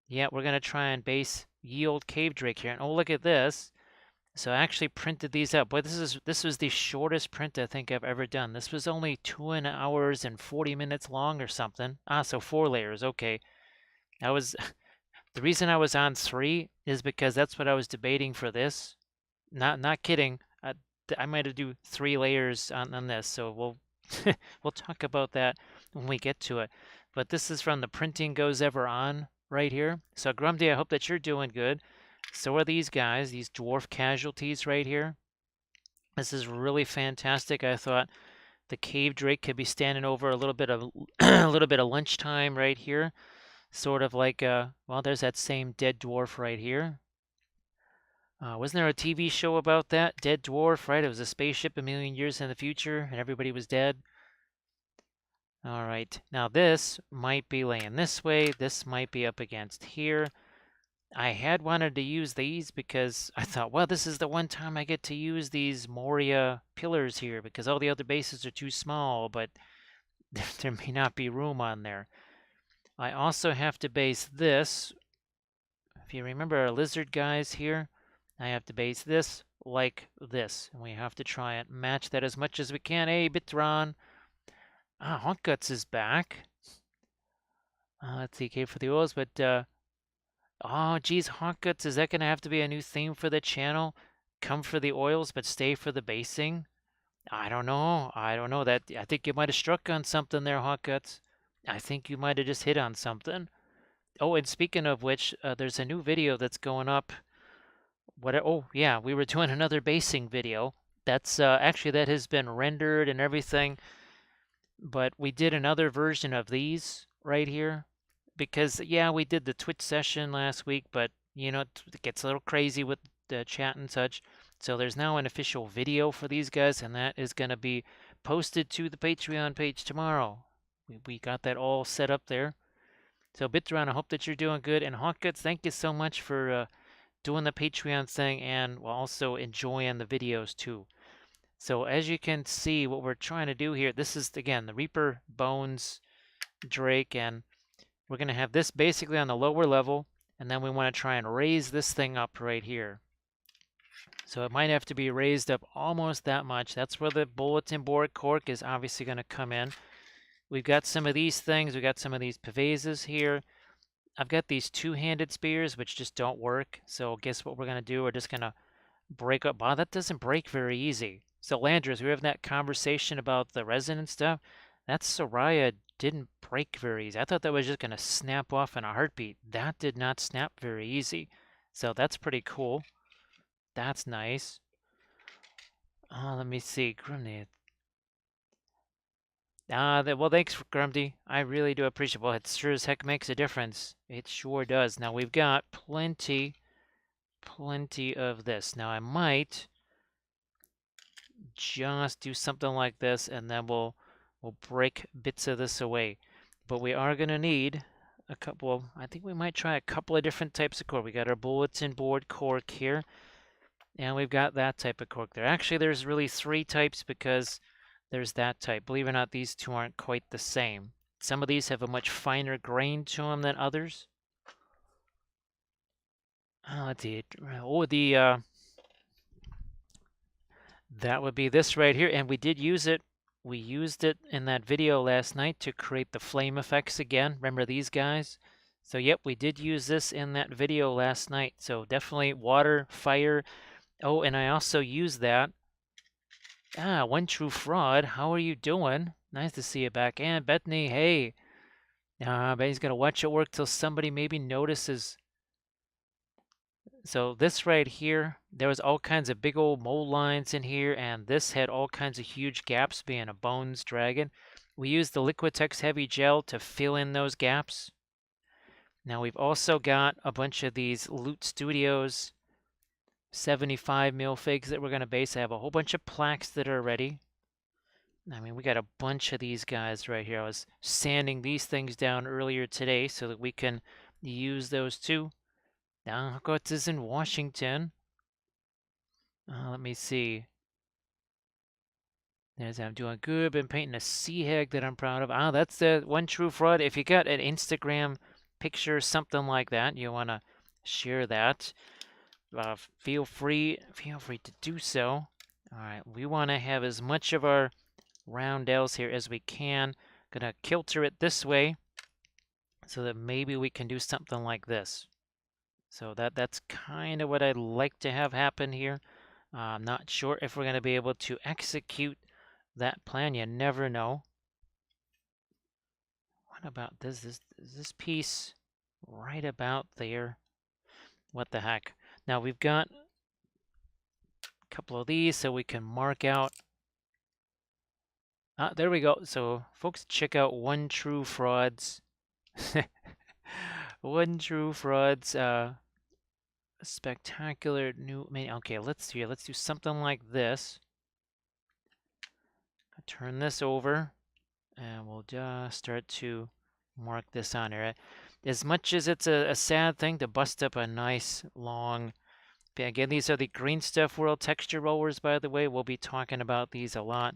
Yeah, we're gonna try and base yield cave drake here. And oh, look at this. So I actually printed these out. Boy, this was the shortest print I think I've ever done. This was only 2 hours and 40 minutes long or something. Ah, so 4 layers. Okay. I was the reason I was on 3 is because that's what I was debating for this. Not kidding. I might have do 3 layers on this. So we'll talk about that when we get to it. But this is from the Printing Goes Ever On right here. So Grumdy, I hope that you're doing good. So are these guys, these dwarf casualties right here. This is really fantastic. I thought the cave drake could be standing over a little bit of a little bit of lunchtime right here. Sort of like well, there's that same dead dwarf right here. Wasn't there a TV show about that? Dead Dwarf, right? It was a spaceship a million years in the future and everybody was dead. All right, now this might be laying this way. This might be up against here. I had wanted to use these because I thought, well, this is the one time I get to use these Moria pillars here because all the other bases are too small, but there may not be room on there. I also have to base this. If you remember our lizard guys here, I have to base this like this. And we have to try and match that as much as we can. Hey, Bitron. Ah, Haunt Guts is back. Let's see, Cave for the Oils, but oh, geez, Haunt Guts, is that going to have to be a new theme for the channel? Come for the oils, but stay for the basing? I don't know. I don't know. I think you might have struck on something there, Haunt Guts. I think you might have just hit on something. Oh, and speaking of which, there's a new video that's going up. Oh, yeah, we were doing another basing video. That's actually that has been rendered and everything. But we did another version of these right here. Because, yeah, we did the Twitch session last week, but, you know, it gets a little crazy with the chat and such. So there's now an official video for these guys, and that is going to be posted to the Patreon page tomorrow. We got that all set up there. So, Bitron, I hope that you're doing good. And Hawkguts, thank you so much for doing the Patreon thing and also enjoying the videos too. So, as you can see, what we're trying to do here, this is, again, the Reaper Bones Drake, and we're going to have this basically on the lower level, and then we want to try and raise this thing up right here. So it might have to be raised up almost that much. That's where the bulletin board cork is obviously going to come in. We've got some of these things. We've got some of these pavases here. I've got these two-handed spears, which just don't work. So guess what we're going to do? We're just going to break up. Wow, that doesn't break very easy. So Landers, we were having that conversation about the resin and stuff. That Soraya didn't break very easy. I thought that was just going to snap off in a heartbeat. That did not snap very easy. So that's pretty cool. That's nice. Let me see. Grimney. Well, thanks, Grumdy. I really do appreciate it. Well, it sure as heck makes a difference. It sure does. Now, we've got plenty of this. Now, I might just do something like this, and then we'll break bits of this away. But we are going to need a couple. I think we might try a couple of different types of cork. We got our bulletin board cork here, and we've got that type of cork there. Actually, there's really 3 types because there's that type. Believe it or not, these two aren't quite the same. Some of these have a much finer grain to them than others. Let's see. Oh, that would be this right here, and we did use it. We used it in that video last night to create the flame effects again. Remember these guys? So yep, we did use this in that video last night. So definitely water, fire. Oh, and I also used that. One True Fraud, how are you doing? Nice to see you back. And Bethany, hey. Betty's gonna watch it work till somebody maybe notices. So this right here, there was all kinds of big old mold lines in here, and this had all kinds of huge gaps being a Bones Dragon. We used the Liquitex Heavy Gel to fill in those gaps. Now we've also got a bunch of these Loot Studios 75 mil figs that we're going to base. I have a whole bunch of plaques that are ready. I mean, we got a bunch of these guys right here. I was sanding these things down earlier today so that we can use those too. Now, Hogwarts is in Washington. Let me see. I'm doing good. Been painting a sea hag that I'm proud of. That's the One True Fraud. If you got an Instagram picture, something like that, you want to share that, feel free to do so. All right, we want to have as much of our roundels here as we can. Gonna kilter it this way so that maybe we can do something like this. So that's kind of what I'd like to have happen here. I'm not sure if we're going to be able to execute that plan. You never know. What about this? Is this piece right about there? What the heck? Now we've got a couple of these so we can mark out. There we go. So folks, check out One True Frauds. One True Frauds. Spectacular new. Okay, let's do something like this. Turn this over, and we'll just start to mark this on here. As much as it's a sad thing to bust up a nice long. Again, these are the Green Stuff World texture rollers, by the way. We'll be talking about these a lot.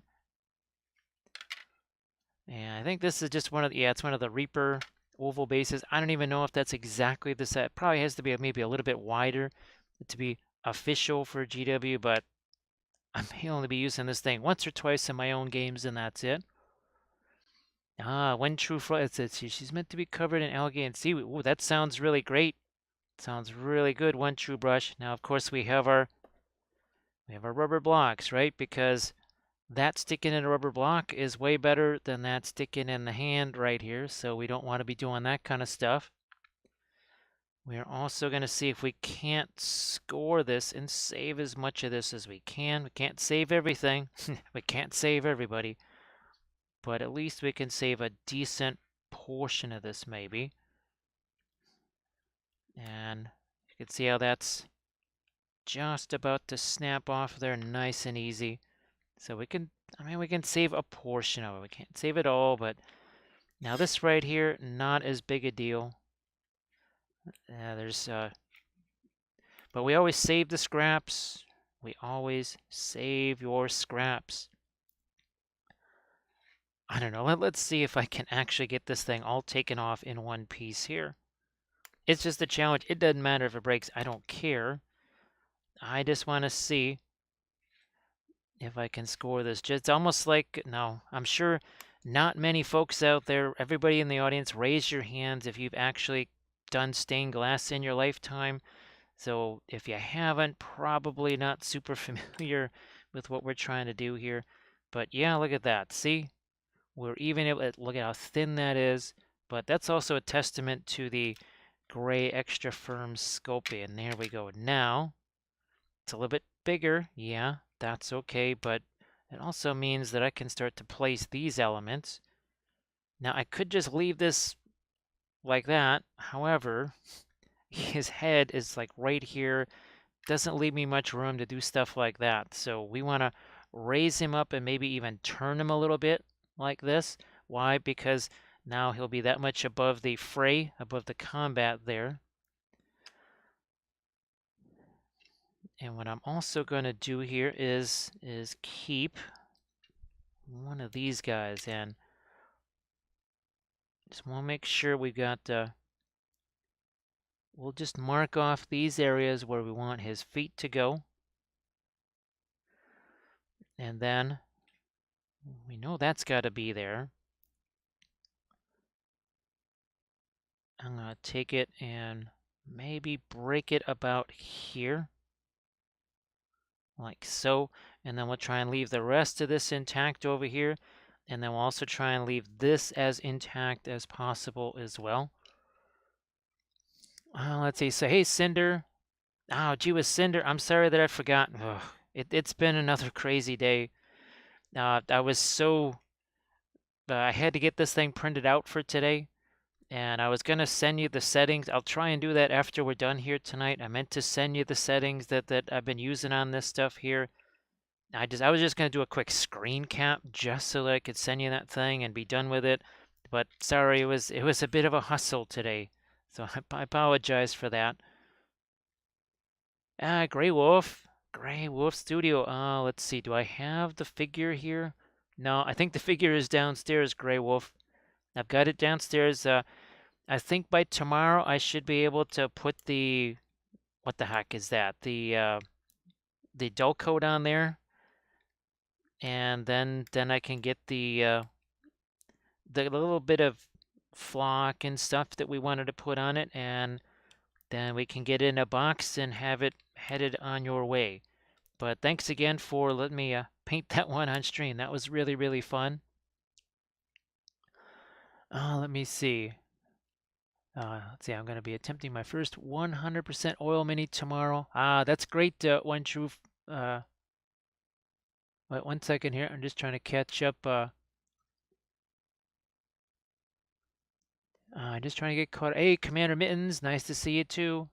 And I think this is just one of the, it's one of the Reaper oval bases. I don't even know if that's exactly the set. It probably has to be maybe a little bit wider to be official for GW, but I may only be using this thing once or twice in my own games, and that's it. One True Fraud. She's meant to be covered in algae and seaweed. Ooh, that sounds really great. Sounds really good. One True Brush. Now, of course, we have our rubber blocks, right? Because that sticking in a rubber block is way better than that sticking in the hand right here. So we don't want to be doing that kind of stuff. We're also going to see if we can't score this and save as much of this as we can. We can't save everything. We can't save everybody. But at least we can save a decent portion of this maybe. And you can see how that's just about to snap off there nice and easy. So we can, we can save a portion of it. We can't save it all, but now this right here, not as big a deal. But we always save the scraps. We always save your scraps. I don't know. Let's see if I can actually get this thing all taken off in one piece here. It's just a challenge. It doesn't matter if it breaks. I don't care. I just want to see if I can score this. Just almost like, no, I'm sure not many folks out there, everybody in the audience, raise your hands if you've actually done stained glass in your lifetime. So if you haven't, probably not super familiar with what we're trying to do here. But yeah, look at that. See? We're even able to look at how thin that is. But that's also a testament to the gray extra firm sculpting. And there we go. Now, it's a little bit bigger. Yeah, that's okay. But it also means that I can start to place these elements. Now, I could just leave this like that. However, his head is like right here. Doesn't leave me much room to do stuff like that. So we want to raise him up and maybe even turn him a little bit like this. Why? Because now he'll be that much above the fray, above the combat there. And what I'm also going to do here is keep one of these guys, and just want to make sure we've got, we'll just mark off these areas where we want his feet to go. And then we know that's got to be there. I'm going to take it and maybe break it about here. Like so. And then we'll try and leave the rest of this intact over here. And then we'll also try and leave this as intact as possible as well. Let's see. So, hey, Cinder. Oh, gee whiz, Cinder. I'm sorry that I forgot. Ugh, it's been another crazy day. I was so... I had to get this thing printed out for today. And I was going to send you the settings. I'll try and do that after we're done here tonight. I meant to send you the settings that I've been using on this stuff here. I was just going to do a quick screen cap just so that I could send you that thing and be done with it. But sorry, it was a bit of a hustle today. So I apologize for that. Grey Wolf. Grey Wolf Studio. Let's see. Do I have the figure here? No, I think the figure is downstairs, Grey Wolf. I've got it downstairs. I think by tomorrow I should be able to put the, what the heck is that? The dull coat on there, and then I can get the little bit of flock and stuff that we wanted to put on it, and then we can get it in a box and have it headed on your way. But thanks again for letting me paint that one on stream. That was really, really fun. Let me see. Let's see, I'm going to be attempting my first 100% oil mini tomorrow. That's great, One True. Wait 1 second here. I'm just trying to catch up. Just trying to get caught. Hey, Commander Mittens, nice to see you too.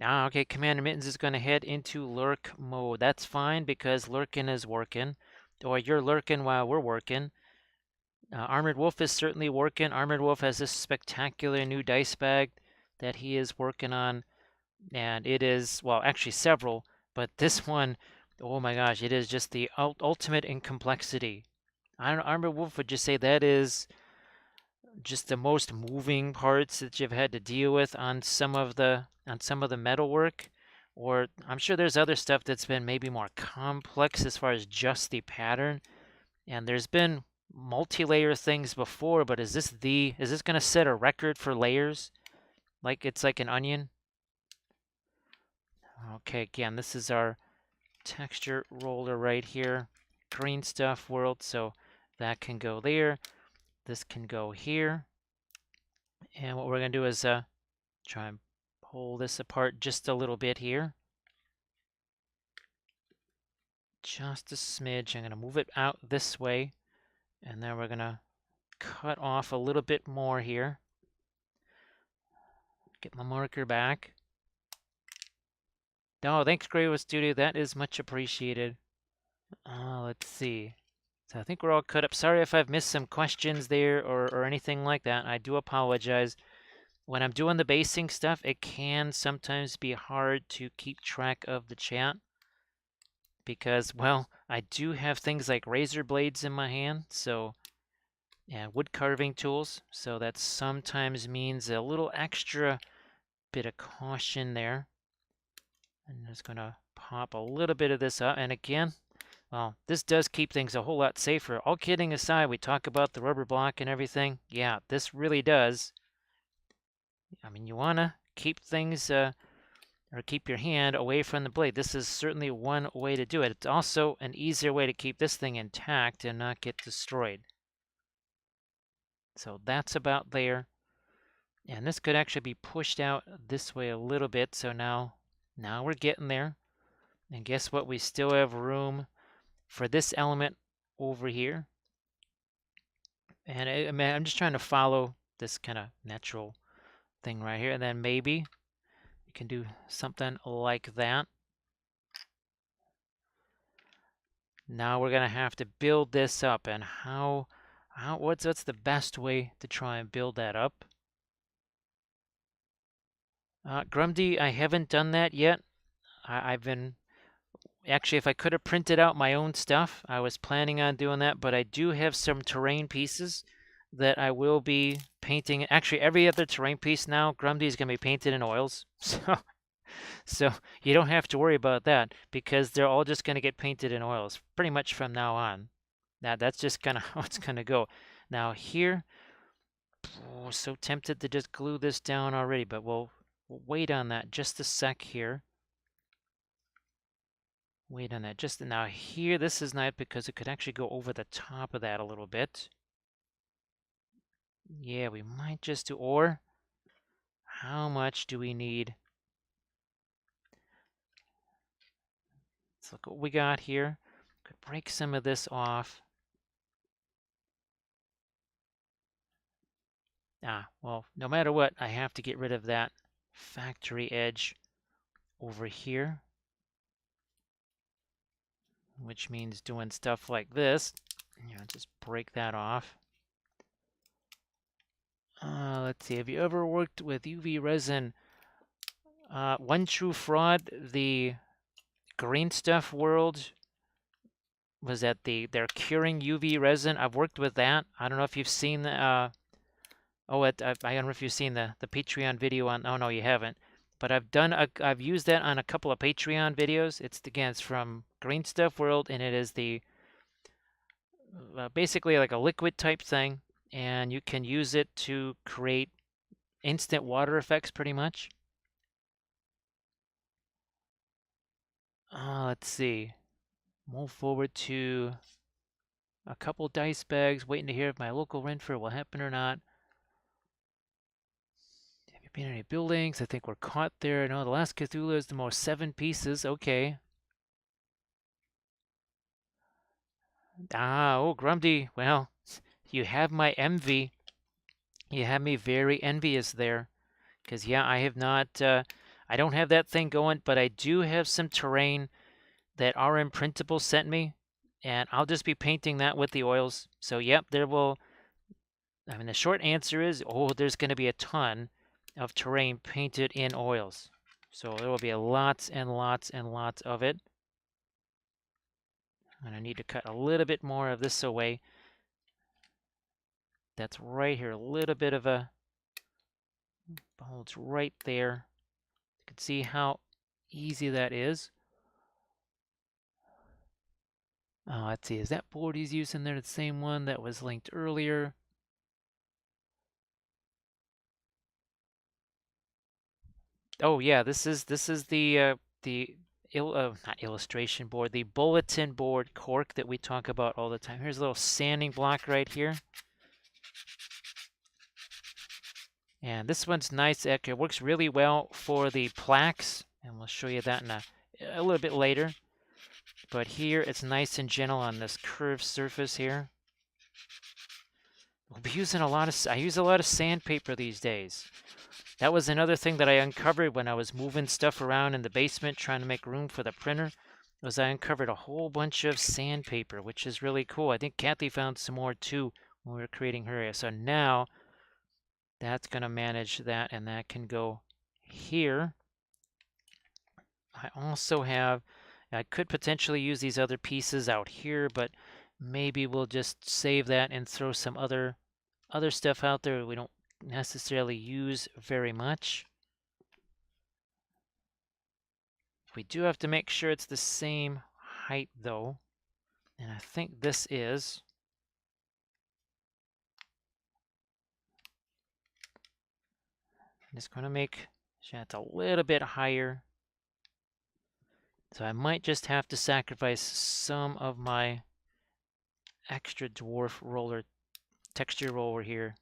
Okay, Commander Mittens is going to head into lurk mode. That's fine because lurking is working. Or you're lurking while we're working. Armored Wolf is certainly working. Armored Wolf has this spectacular new dice bag that he is working on. And it is, well, actually several, but this one, oh my gosh, it is just the ultimate in complexity. Armored Wolf would just say that is just the most moving parts that you've had to deal with on some of the metalwork. Or I'm sure there's other stuff that's been maybe more complex as far as just the pattern. And there's been multi-layer things before, but is this going to set a record for layers? Like it's like an onion? Okay, again, this is our texture roller right here. Green stuff world, so that can go there. This can go here. And what we're going to do is try and pull this apart just a little bit here. Just a smidge. I'm going to move it out this way. And then we're going to cut off a little bit more here. Get my marker back. Oh, thanks, Grey Studio. That is much appreciated. Let's see. So I think we're all cut up. Sorry if I've missed some questions there or anything like that. I do apologize. When I'm doing the basing stuff, it can sometimes be hard to keep track of the chat because, well, I do have things like razor blades in my hand, so, and wood carving tools, so that sometimes means a little extra bit of caution there. I'm just going to pop a little bit of this up, and again, well, this does keep things a whole lot safer. All kidding aside, we talk about the rubber block and everything. Yeah, this really does. I mean, you want to keep things, or keep your hand away from the blade. This is certainly one way to do it. It's also an easier way to keep this thing intact and not get destroyed. So that's about there. And this could actually be pushed out this way a little bit. So now we're getting there. And guess what? We still have room for this element over here. And I mean, I'm just trying to follow this kind of natural thing right here. And then maybe we can do something like that. Now we're gonna have to build this up, and what's the best way to try and build that up? Grumdy, I haven't done that yet. I've been actually, if I could have printed out my own stuff, I was planning on doing that, but I do have some terrain pieces that I will be painting. Actually, every other terrain piece now, Grumdy is gonna be painted in oils, so you don't have to worry about that because they're all just gonna get painted in oils pretty much from now on. That's just kind of how it's going to go. Now here, so tempted to just glue this down already, but we'll wait on that just a sec here. Wait on that just now. Here, this is nice because it could actually go over the top of that a little bit. Yeah, we might just do, or how much do we need? Let's look what we got here. Could break some of this off. Well, no matter what, I have to get rid of that factory edge over here, which means doing stuff like this. Just break that off. Let's see, have you ever worked with UV resin? One True Fraud, the green stuff world, was that they're curing UV resin. I've worked with that. I don't know if you've seen Oh, I don't know if you've seen the Patreon video on. Oh no, you haven't. But I've used that on a couple of Patreon videos. It's from Green Stuff World, and it is the basically like a liquid type thing, and you can use it to create instant water effects, pretty much. Let's see. Move forward to a couple dice bags, waiting to hear if my local Renfer will happen or not. Have you been in any buildings? I think we're caught there. No, the last Cthulhu is the most 7 pieces. Okay. Oh, Grumdy. Well, you have my envy. You have me very envious there. Because, yeah, I have not, I don't have that thing going, but I do have some terrain that RM Printable sent me. And I'll just be painting that with the oils. So, yep, there will, I mean, the short answer is, there's going to be a ton of terrain painted in oils. So there will be lots and lots and lots of it. And I need to cut a little bit more of this away. That's right here, a little bit of a bulge right there. You can see how easy that is. Oh, let's see, is that board he's using there the same one that was linked earlier? Oh yeah, this is the not illustration board, the bulletin board cork that we talk about all the time. Here's a little sanding block right here. And this one's nice. It works really well for the plaques, and we'll show you that in a little bit later. But here it's nice and gentle on this curved surface here. We'll be using I use a lot of sandpaper these days. That was another thing that I uncovered when I was moving stuff around in the basement trying to make room for the printer, was I uncovered a whole bunch of sandpaper, which is really cool. I think Kathy found some more too when we were creating her area. So now that's going to manage that, and that can go here. I also have, I could potentially use these other pieces out here, but maybe we'll just save that and throw some other stuff out there we don't necessarily use very much. We do have to make sure it's the same height though, and I think this is. I'm just going to make sure it's a little bit higher. So I might just have to sacrifice some of my extra dwarf roller, texture roller here.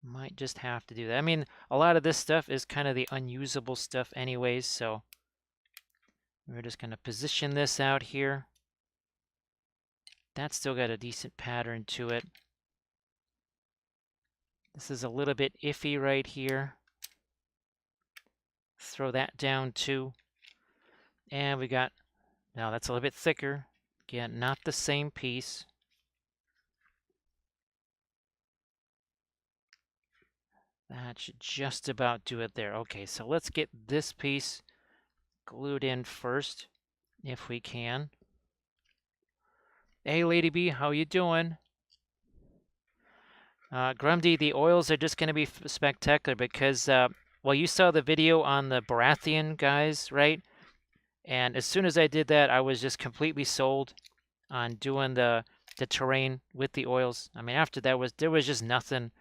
Might just have to do that. I mean, a lot of this stuff is kind of the unusable stuff anyways, so we're just going to position this out here. That's still got a decent pattern to it. This is a little bit iffy right here. Throw that down too. And we got, now that's a little bit thicker. Again, not the same piece. That should just about do it there. Okay, so let's get this piece glued in first, if we can. Hey, Lady B, how you doing? Grumdy, the oils are just going to be spectacular because, well, you saw the video on the Baratheon guys, right? And as soon as I did that, I was just completely sold on doing the terrain with the oils. I mean, after that there was just nothing,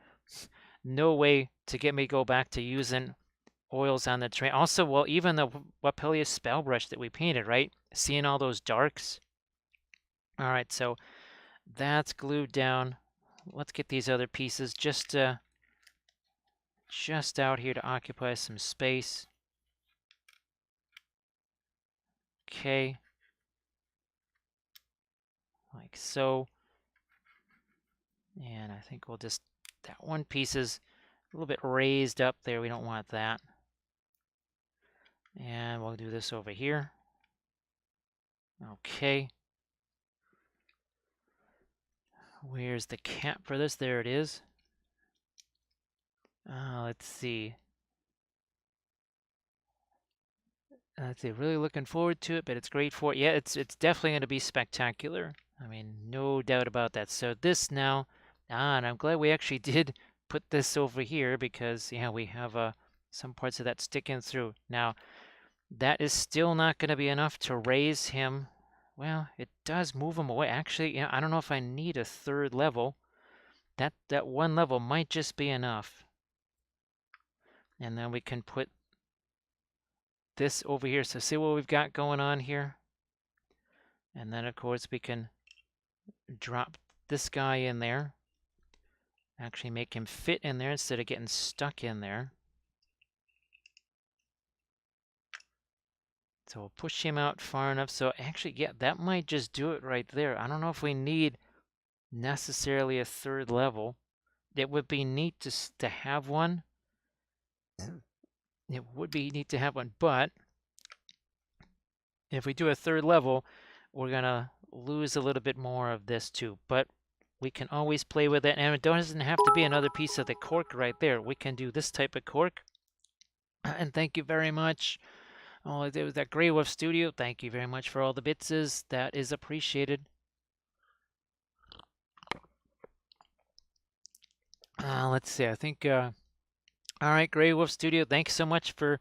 no way to get me to go back to using oils on the terrain. Also, well, even the Wappel spell brush that we painted, right? Seeing all those darks. All right, so that's glued down. Let's get these other pieces just out here to occupy some space. Okay. Like so. And I think we'll just, that one piece is a little bit raised up there. We don't want that. And we'll do this over here. Okay. Where's the cap for this? There it is. Let's see. Really looking forward to it, but it's great for it. Yeah, it's definitely going to be spectacular. I mean, no doubt about that. So this now, and I'm glad we actually did put this over here because, yeah, we have some parts of that sticking through. Now, that is still not going to be enough to raise him. Well, it does move him away. Actually, yeah, I don't know if I need a third level. That one level might just be enough. And then we can put this over here. So see what we've got going on here? And then, of course, we can drop this guy in there. Actually make him fit in there instead of getting stuck in there. So we'll push him out far enough. So actually, yeah, that might just do it right there. I don't know if we need necessarily a third level. It would be neat to have one. It would be neat to have one, but if we do a third level, we're gonna lose a little bit more of this too. But we can always play with it, and it doesn't have to be another piece of the cork right there. We can do this type of cork. And thank you very much. Oh, it was that Grey Wolf Studio. Thank you very much for all the bitses. That is appreciated. Let's see. I think. All right, Grey Wolf Studio. Thanks so much for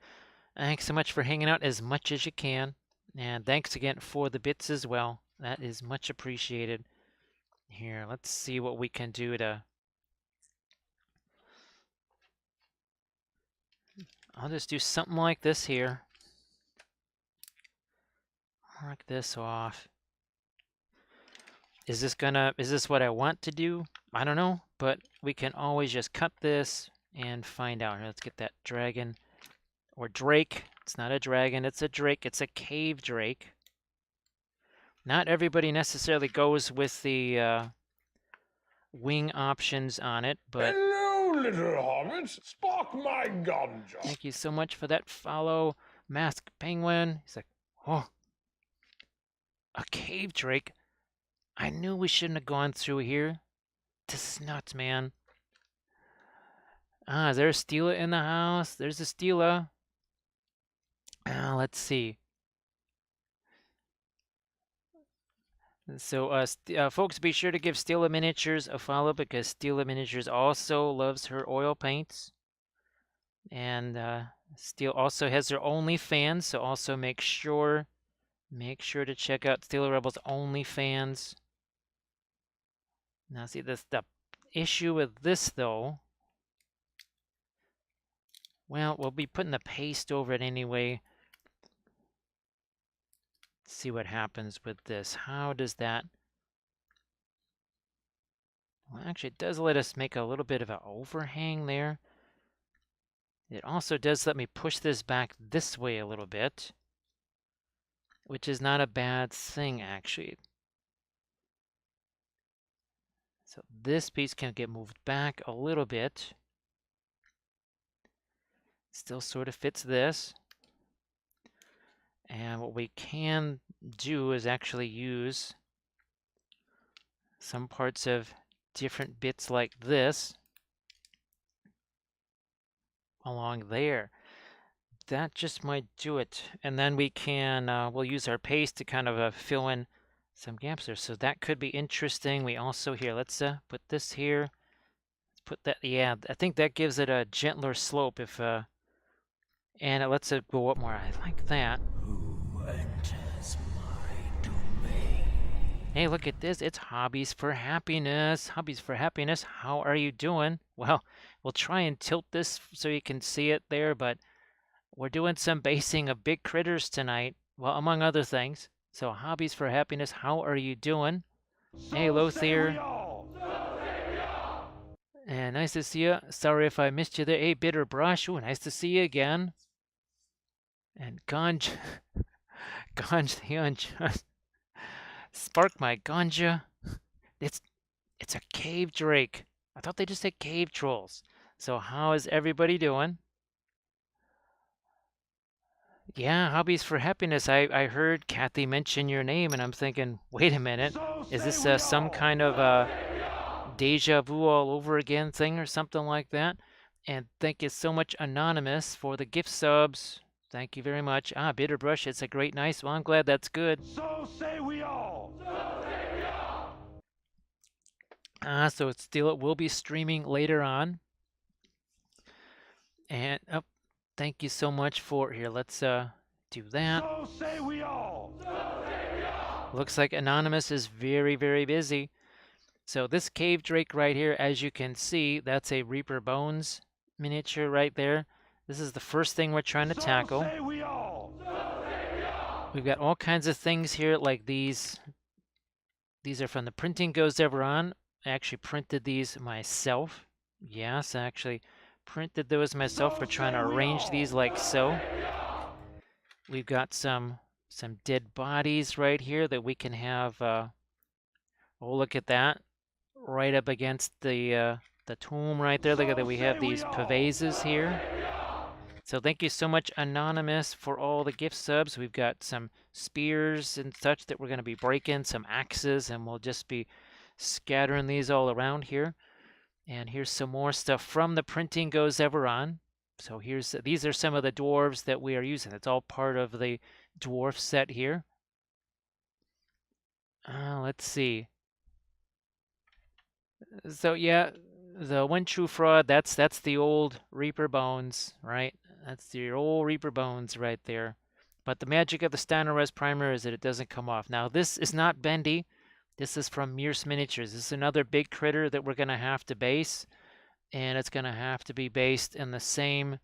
hanging out as much as you can, and thanks again for the bits as well. That is much appreciated. Here, let's see what we can do to. I'll just do something like this here. Mark this off. Is this what I want to do? I don't know, but we can always just cut this and find out. Here, let's get that dragon or drake. It's not a dragon, it's a drake. It's a cave drake. Not everybody necessarily goes with the wing options on it, but hello, little hobbit. Spark my ganja. Thank you so much for that follow, Masked Penguin. He's like, oh, a cave drake. I knew we shouldn't have gone through here. This is nuts, man. Is there a Stela in the house? There's a Stela. Let's see. So, folks, be sure to give Stela Miniatures a follow because Stela Miniatures also loves her oil paints. And Steel also has her OnlyFans, so also make sure to check out Stela Rebels OnlyFans. Now, see, the issue with this, though, well, we'll be putting the paste over it anyway. Let's see what happens with this. How does that... Well, actually, it does let us make a little bit of an overhang there. It also does let me push this back this way a little bit, which is not a bad thing, actually. So this piece can get moved back a little bit. Still sort of fits this. And what we can do is actually use some parts of different bits like this along there. That just might do it. And then we can, we'll use our paste to kind of fill in some gaps there. So that could be interesting. We also, here, let's put this here. Let's put that, yeah, I think that gives it a gentler slope if, and it lets it go up more. I like that. Who enters my domain? Hey, look at this. It's Hobbies for Happiness. Hobbies for Happiness. How are you doing? Well, we'll try and tilt this so you can see it there, but we're doing some basing of big critters tonight. Well, among other things. So, Hobbies for Happiness. How are you doing? Hey, Lothier. And nice to see you. Sorry if I missed you there. Hey, Bitter Brush. Ooh, nice to see you again. And Ganj. Ganj. Spark my ganja. It's a cave drake. I thought they just said cave trolls. So how is everybody doing? Yeah, Hobbies for Happiness. I heard Kathy mention your name, and I'm thinking, wait a minute. Is this some kind of deja vu all over again thing or something like that? And thank you so much, Anonymous, for the gift subs. Thank you very much. Bitterbrush, it's a great, nice. Well, I'm glad that's good. So say we all. So it will be streaming later on. And oh, thank you so much for here. Let's do that. So say we all. Looks like Anonymous is very, very busy. So this cave drake right here, as you can see, that's a Reaper Bones miniature right there. This is the first thing we're trying to tackle. So say we all. We've got all kinds of things here like these. These are from the Printing Goes Ever On. I actually printed these myself. Yes, I actually printed those myself. We're trying to arrange these like so. We've got some dead bodies right here that we can have. Oh, look at that! Right up against the tomb right there. Look at that. We have these pavases here. So thank you so much, Anonymous, for all the gift subs. We've got some spears and such that we're going to be breaking, some axes, and we'll just be scattering these all around here. And here's some more stuff from the Printing Goes Ever On. So these are some of the dwarves that we are using. It's all part of the dwarf set here. Let's see. So yeah, the One True Fraud, that's the old Reaper Bones, right? That's the old Reaper Bones right there. But the magic of the Steinerres primer is that it doesn't come off. Now this is not bendy. This is from Mears Miniatures. This is another big critter that we're going to have to base. And it's going to have to be based in the same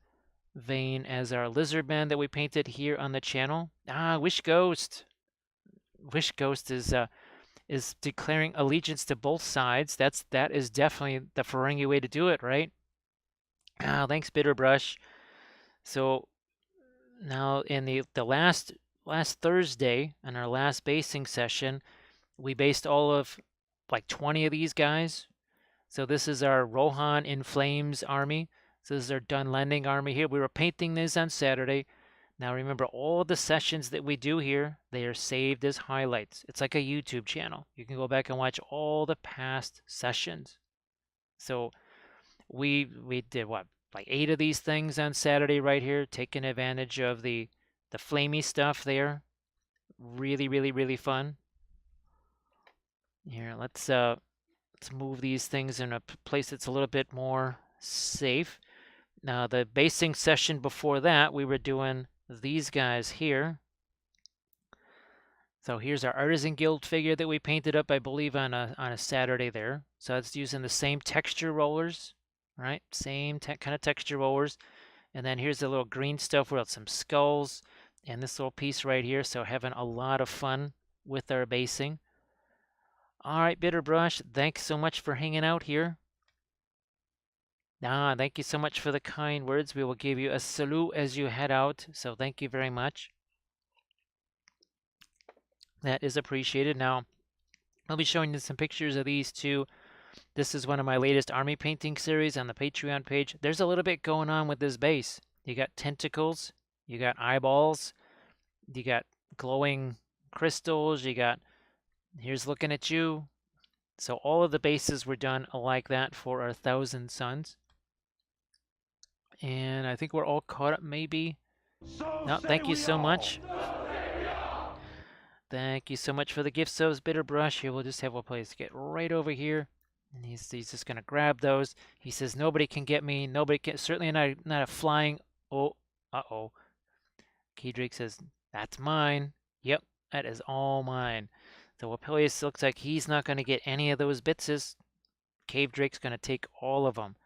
vein as our lizard man that we painted here on the channel. Wish Ghost. Wish Ghost is declaring allegiance to both sides. That is definitely the Ferengi way to do it, right? Thanks, Bitterbrush. So now in the last Thursday, in our last basing session, we based all of like 20 of these guys. So this is our Rohan in Flames army. So this is our Dunlending army here. We were painting these on Saturday. Now remember, all the sessions that we do here, they are saved as highlights. It's like a YouTube channel. You can go back and watch all the past sessions. So we did what, like 8 of these things on Saturday right here, taking advantage of the flamey stuff there. Really, really, really fun. Here, let's move these things in a place that's a little bit more safe. Now the basing session before that, we were doing these guys here. So here's our Artisan Guild figure that we painted up, I believe, on a Saturday there. So it's using the same texture rollers, right? Same kind of texture rollers. And then here's the little green stuff with some skulls and this little piece right here. So having a lot of fun with our basing. All right, Bitterbrush, thanks so much for hanging out here. Thank you so much for the kind words. We will give you a salute as you head out. So thank you very much. That is appreciated. Now, I'll be showing you some pictures of these two. This is one of my latest army painting series on the Patreon page. There's a little bit going on with this base. You got tentacles, you got eyeballs, you got glowing crystals, you got, here's looking at you. So all of the bases were done like that for our 1,000 Suns. And I think we're all caught up, maybe. No, thank you so much. Thank you so much for the gift subs, Bitterbrush. Here, we'll just have a place to get right over here. And he's just going to grab those. He says, nobody can get me. Nobody can, certainly not a flying. Oh, uh-oh. Keydrake says, that's mine. Yep, that is all mine. So Wappelius looks like he's not going to get any of those bitses. Cave Drake's going to take all of them.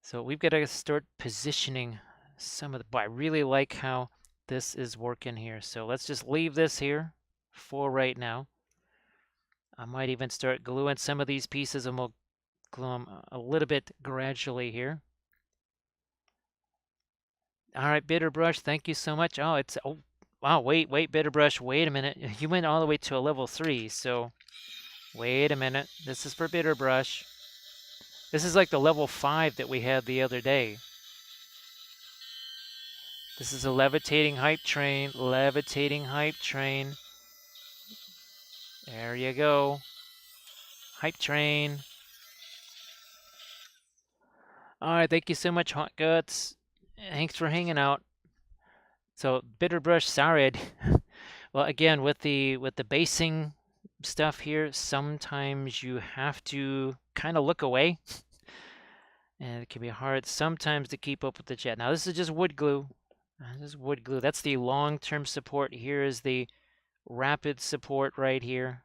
So we've got to start positioning some of the... But I really like how this is working here. So let's just leave this here for right now. I might even start gluing some of these pieces, and we'll glue them a little bit gradually here. All right, Bitterbrush, thank you so much. Oh, it's... Oh, wow, wait, Bitterbrush, wait a minute. You went all the way to a level 3, so... Wait a minute. This is for Bitterbrush. This is like the level 5 that we had the other day. This is a levitating hype train. Levitating hype train. There you go. Hype train. Alright, thank you so much, Hot Guts. Thanks for hanging out. So, Bitterbrush, sorry. Well, again, with the basing stuff here, sometimes you have to kind of look away. And it can be hard sometimes to keep up with the jet. Now this is just wood glue. This is wood glue. That's the long-term support. Here is the rapid support right here.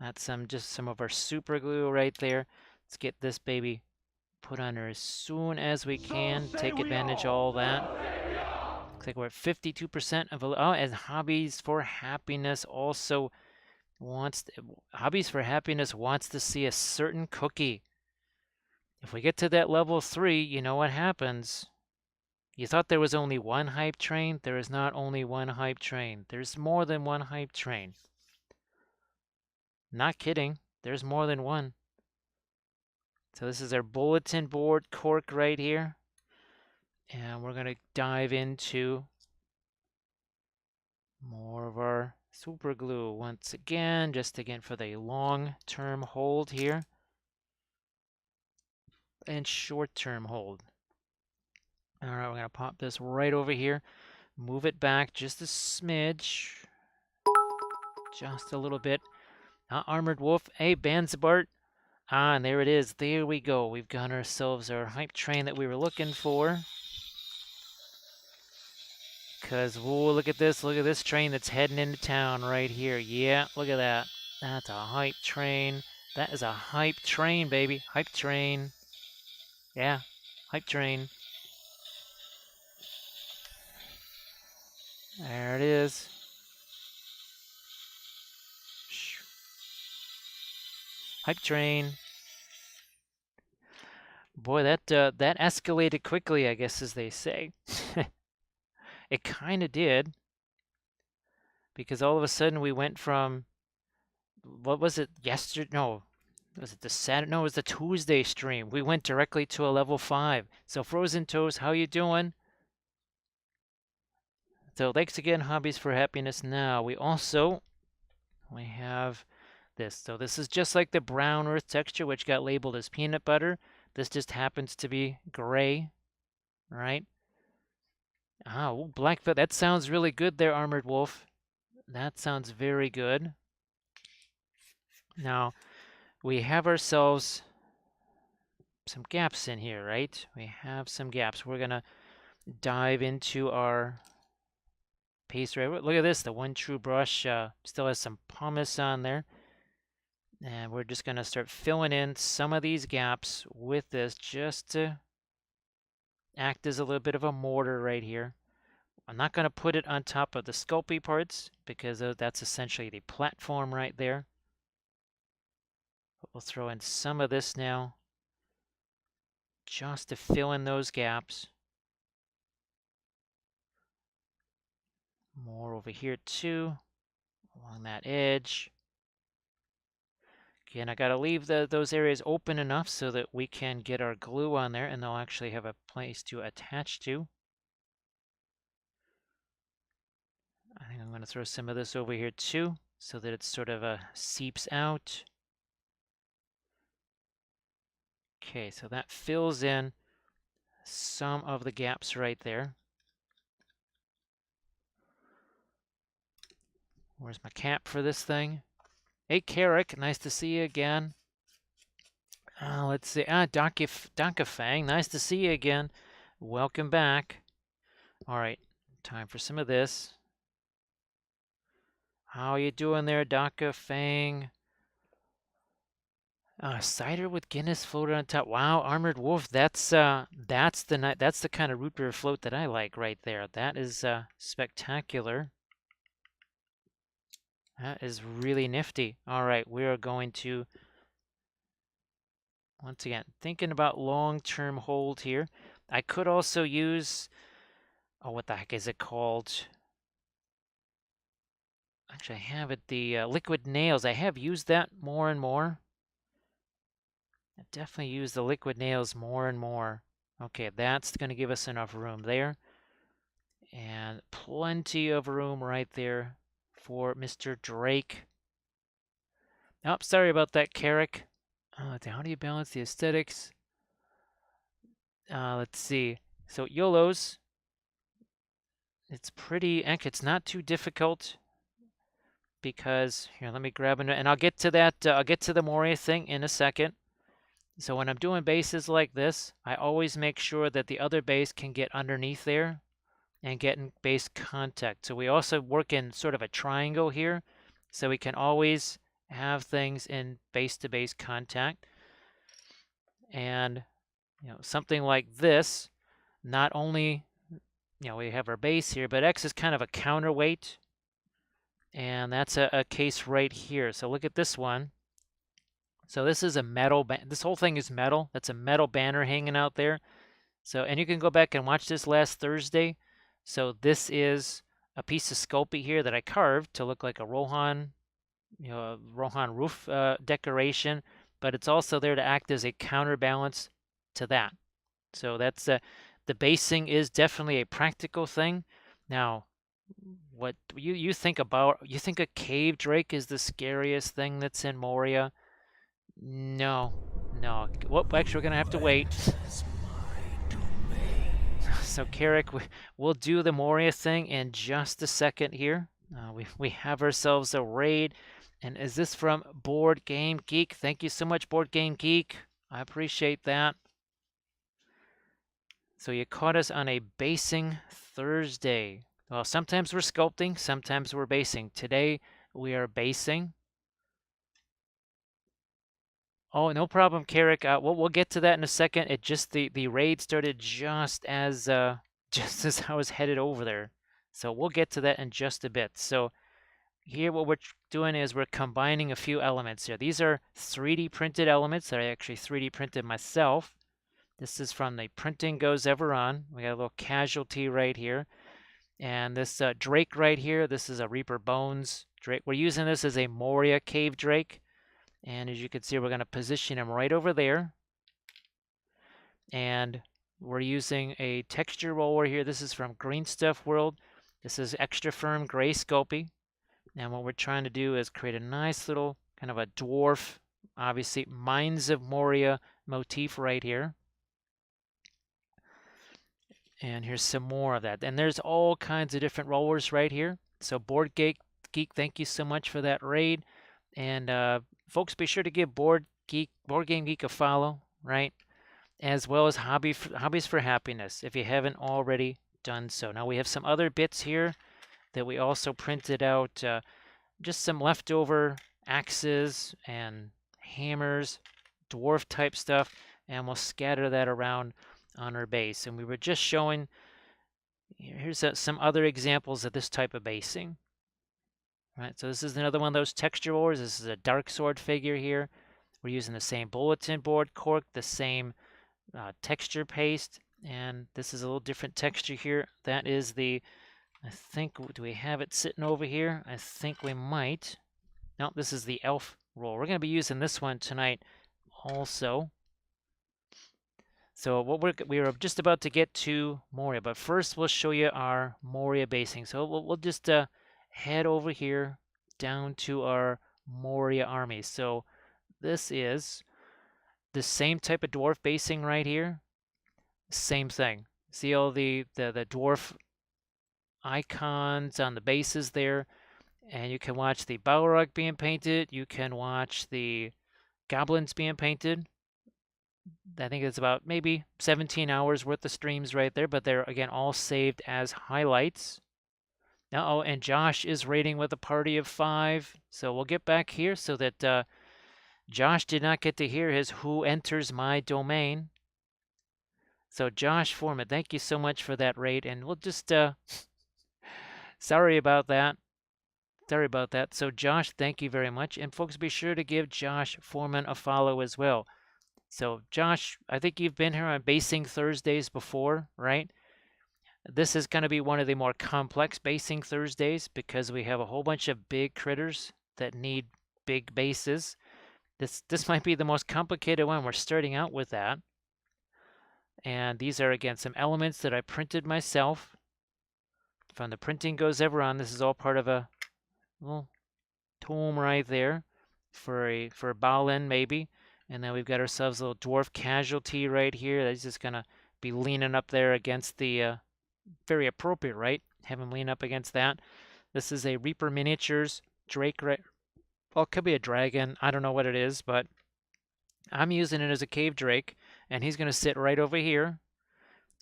That's just some of our super glue right there. Let's get this baby put on her as soon as we can. Take advantage of all that. Looks like we're at 52% of and Hobbies for Happiness also Hobbies for Happiness wants to see a certain cookie. If we get to that level 3, you know what happens. You thought there was only one hype train? There is not only one hype train. There's more than one hype train. Not kidding. There's more than one. So this is our bulletin board cork right here. And we're going to dive into more of our super glue once again, just again for the long-term hold here. And short-term hold. All right, we're going to pop this right over here. Move it back just a smidge. Just a little bit. Armored Wolf. Hey, Banzabart. And there it is. There we go. We've got ourselves our hype train that we were looking for. Because, whoa, look at this. Look at this train that's heading into town right here. Yeah, look at that. That's a hype train. That is a hype train, baby. Hype train. Yeah, hype train. There it is. Hype train. Boy, that escalated quickly, I guess, as they say. It kind of did. Because all of a sudden we went from, what was it, yesterday? No, was it the Saturday? No, it was the Tuesday stream. We went directly to a level 5. So Frozen Toast, how you doing? So thanks again, Hobbies for Happiness. Now we have this. So this is just like the brown earth texture, which got labeled as peanut butter. This just happens to be gray, right? Oh, black velvet. That sounds really good there, Armored Wolf. That sounds very good. Now, we have ourselves some gaps in here, right? We have some gaps. We're going to dive into our paste. Right? Look at this. The One True brush still has some pumice on there. And we're just going to start filling in some of these gaps with this just to act as a little bit of a mortar right here. I'm not going to put it on top of the sculpey parts because that's essentially the platform right there. But we'll throw in some of this now just to fill in those gaps. More over here too, along that edge. Again, I got to leave those areas open enough so that we can get our glue on there and they'll actually have a place to attach to. I think I'm going to throw some of this over here too so that it sort of seeps out. Okay, so that fills in some of the gaps right there. Where's my cap for this thing? Hey, Carrick, nice to see you again. Let's see. Donka Fang, nice to see you again. Welcome back. All right, time for some of this. How you doing there, Donka Fang? Cider with Guinness floated on top. Wow, Armored Wolf. That's the kind of root beer float that I like right there. That is spectacular. That is really nifty. All right, we are going to once again thinking about long-term hold here. I could also use what the heck is it called? Actually, I have it the liquid nails. I have used that more and more. I definitely use the liquid nails more and more. Okay, that's going to give us enough room there. And plenty of room right there for Mr. Drake. Oh, sorry about that, Carrick. How do you balance the aesthetics? Let's see. So YOLOs. It's it's not too difficult because here, let me grab and I'll get to that. I'll get to the Moria thing in a second. So when I'm doing bases like this, I always make sure that the other base can get underneath there and get in base contact. So we also work in sort of a triangle here, so we can always have things in base-to-base contact. And something like this, not only we have our base here, but X is kind of a counterweight, and that's a case right here. So look at this one. So this is a metal, this whole thing is metal. That's a metal banner hanging out there. So, and you can go back and watch this last Thursday. So this is a piece of Sculpey here that I carved to look like a Rohan, a Rohan roof decoration, but it's also there to act as a counterbalance to that. So that's the basing is definitely a practical thing. Now, what you think about, you think a cave drake is the scariest thing that's in Moria? No, no. Well, actually, we're gonna have to wait. Enters my domain. So, Carrick, we'll do the Moria thing in just a second here. We have ourselves a raid, and is this from Board Game Geek? Thank you so much, Board Game Geek. I appreciate that. So you caught us on a basing Thursday. Well, sometimes we're sculpting, sometimes we're basing. Today we are basing. Oh, no problem, Carrick. We'll get to that in a second. It just the raid started just as just as I was headed over there, so we'll get to that in just a bit. So here, what we're doing is we're combining a few elements here. These are 3D printed elements that I actually 3D printed myself. This is from the Printing Goes Ever On. We got a little casualty right here, and this drake right here. This is a Reaper Bones drake. We're using this as a Moria cave drake. And as you can see, we're going to position him right over there. And we're using a texture roller here. This is from Green Stuff World. This is extra firm gray Sculpey. And what we're trying to do is create a nice little kind of a dwarf, obviously Mines of Moria motif right here. And here's some more of that. And there's all kinds of different rollers right here. So Board Geek, thank you so much for that raid. And folks, be sure to give Board Game Geek a follow, right? As well as Hobbies for Happiness, if you haven't already done so. Now we have some other bits here that we also printed out, just some leftover axes and hammers, dwarf type stuff, and we'll scatter that around on our base. And we were just showing, here's some other examples of this type of basing. Right, so this is another one of those texture wars. This is a dark sword figure here. We're using the same bulletin board cork, the same texture paste, and this is a little different texture here. That is the, I think, do we have it sitting over here? I think we might. No, this is the elf roll. We're going to be using this one tonight also. So what we are just about to get to Moria, but first we'll show you our Moria basing. So we'll just head over here down to our Moria army. So this is the same type of dwarf basing right here. Same thing. See all the dwarf icons on the bases there, and you can watch the Balrog being painted. You can watch the goblins being painted. I think it's about maybe 17 hours worth of streams right there, but they're again all saved as highlights. Oh, and Josh is raiding with a party of 5. So we'll get back here so that Josh did not get to hear his Who Enters My Domain. So Josh Foreman, thank you so much for that raid. And we'll just, sorry about that. Sorry about that. So Josh, thank you very much. And folks, be sure to give Josh Foreman a follow as well. So Josh, I think you've been here on Basing Thursdays before, right? This is going to be one of the more complex Basing Thursdays because we have a whole bunch of big critters that need big bases. This might be the most complicated one. We're starting out with that. And these are, again, some elements that I printed myself from the Printing Goes Ever On. This is all part of a little tome right there for a Balin, maybe. And then we've got ourselves a little dwarf casualty right here. That's just going to be leaning up there against the, very appropriate, right? Have him lean up against that. This is a Reaper Miniatures Drake, right? Well, it could be a dragon. I don't know what it is, but I'm using it as a cave drake, and he's going to sit right over here,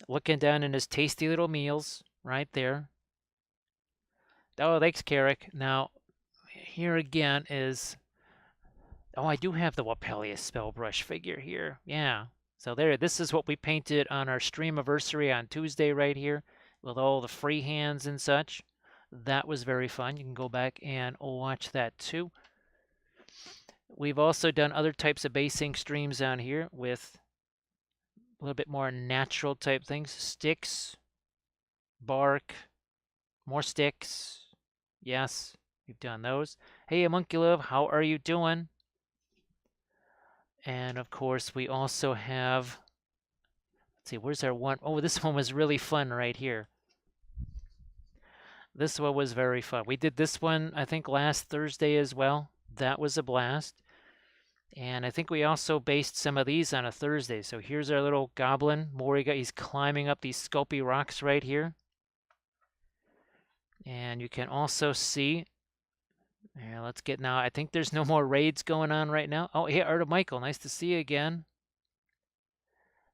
looking down in his tasty little meals right there. Oh, thanks, Carrick. Now, here again is... Oh, I do have the Wappelius Spellbrush figure here. Yeah. So there, this is what we painted on our streamiversary on Tuesday right here with all the free hands and such. That was very fun. You can go back and watch that too. We've also done other types of basing streams on here with a little bit more natural type things. Sticks, bark, more sticks. Yes, we've done those. Hey, Monkey Love, how are you doing? And of course, we also have, let's see, where's our one? Oh, this one was really fun right here. This one was very fun. We did this one, I think, last Thursday as well. That was a blast. And I think we also based some of these on a Thursday. So here's our little goblin. Moria, he's climbing up these scopy rocks right here. And you can also see, yeah, let's get now, I think there's no more raids going on right now. Oh, hey, Art of Michael, nice to see you again.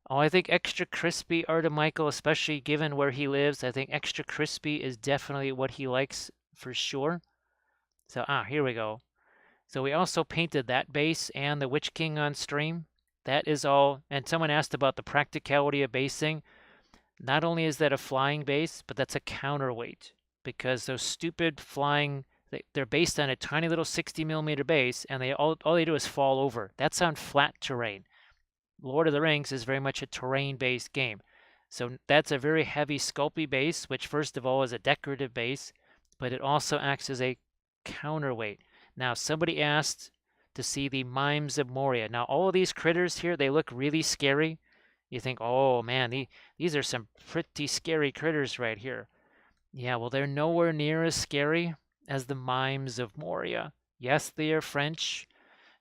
Oh, I think Extra Crispy, Art of Michael, especially given where he lives, I think Extra Crispy is definitely what he likes for sure. So, here we go. So we also painted that base and the Witch King on stream. That is all, and someone asked about the practicality of basing. Not only is that a flying base, but that's a counterweight, because those stupid flying, they're based on a tiny little 60mm base, and all they do is fall over. That's on flat terrain. Lord of the Rings is very much a terrain-based game. So that's a very heavy sculpey base, which first of all is a decorative base, but it also acts as a counterweight. Now, somebody asked to see the Mimes of Moria. Now, all of these critters here, they look really scary. You think, oh man, these are some pretty scary critters right here. Yeah, well, they're nowhere near as scary as the Mimes of Moria. Yes, they are French.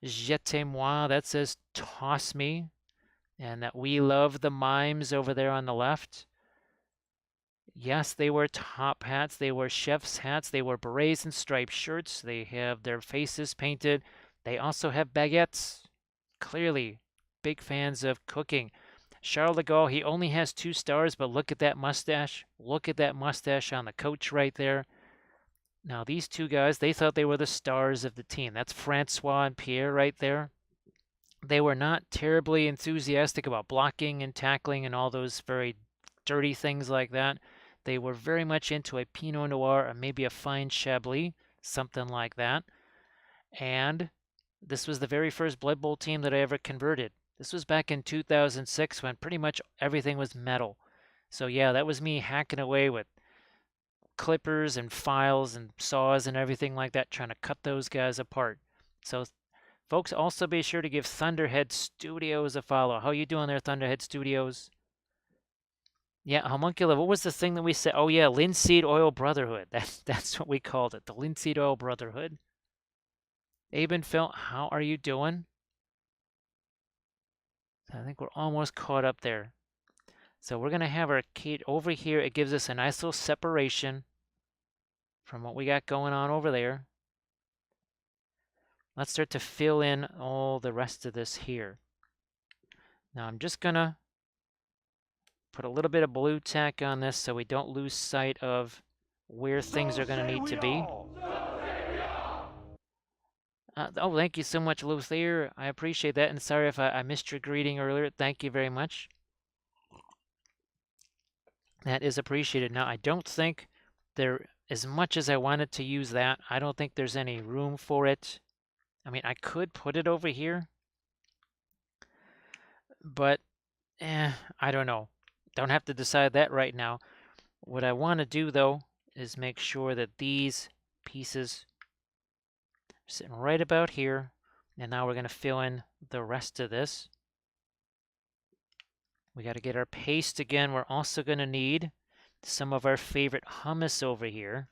Jetez-moi, that says toss me. And that we love the mimes over there on the left. Yes, they wear top hats, they wear chef's hats, they wear berets and striped shirts, they have their faces painted. They also have baguettes. Clearly, big fans of cooking. Charles de Gaulle, he only has 2 stars, but look at that mustache. Look at that mustache on the coach right there. Now, these two guys, they thought they were the stars of the team. That's Francois and Pierre right there. They were not terribly enthusiastic about blocking and tackling and all those very dirty things like that. They were very much into a Pinot Noir or maybe a fine Chablis, something like that. And this was the very first Blood Bowl team that I ever converted. This was back in 2006 when pretty much everything was metal. So yeah, that was me hacking away with clippers and files and saws and everything like that, trying to cut those guys apart. So folks, also be sure to give Thunderhead Studios a follow. How you doing there, Thunderhead Studios? Yeah, homuncula. What was the thing that we said? Oh yeah, Linseed Oil Brotherhood. That's what we called it, the Linseed Oil Brotherhood. Aben Phil, how are you doing? I think we're almost caught up there. So we're gonna have our key over here. It gives us a nice little separation from what we got going on over there. Let's start to fill in all the rest of this here. Now I'm just gonna put a little bit of blue tack on this so we don't lose sight of where things are going to need to be. Oh, thank you so much, Luthier. I appreciate that, and sorry if I missed your greeting earlier. Thank you very much. That is appreciated. Now, I don't think there, as much as I wanted to use that, I don't think there's any room for it. I mean, I could put it over here, but I don't know. Don't have to decide that right now. What I want to do, though, is make sure that these pieces are sitting right about here. And now we're going to fill in the rest of this. We got to get our paste again. We're also going to need some of our favorite hummus over here.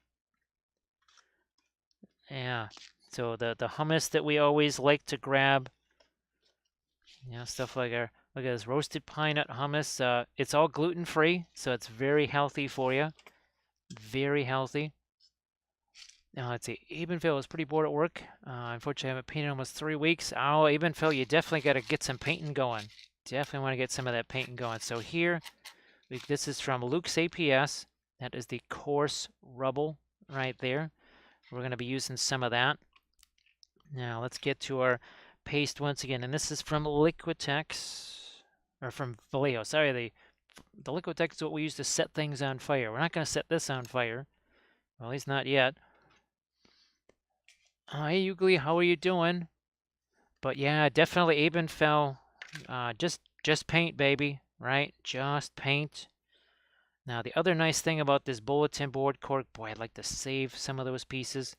Yeah, so the hummus that we always like to grab. You know, stuff like our, look at this roasted pine nut hummus. It's all gluten-free, so it's very healthy for you. Very healthy. Now let's see. Ebenfeld was pretty bored at work. Unfortunately, I haven't painted in almost 3 weeks. Oh, Ebenfeld, you definitely got to get some painting going. Definitely want to get some of that painting going. So here, this is from Luke's APS. That is the coarse rubble right there. We're going to be using some of that. Now let's get to our paste once again. And this is from Liquitex, or from Vallejo. Sorry, the Liquitex is what we use to set things on fire. We're not going to set this on fire. Well, at least not yet. Hi, Ugly, how are you doing? But yeah, definitely Ebenfell. Just paint, baby, right? Just paint. Now, the other nice thing about this bulletin board cork, boy, I'd like to save some of those pieces.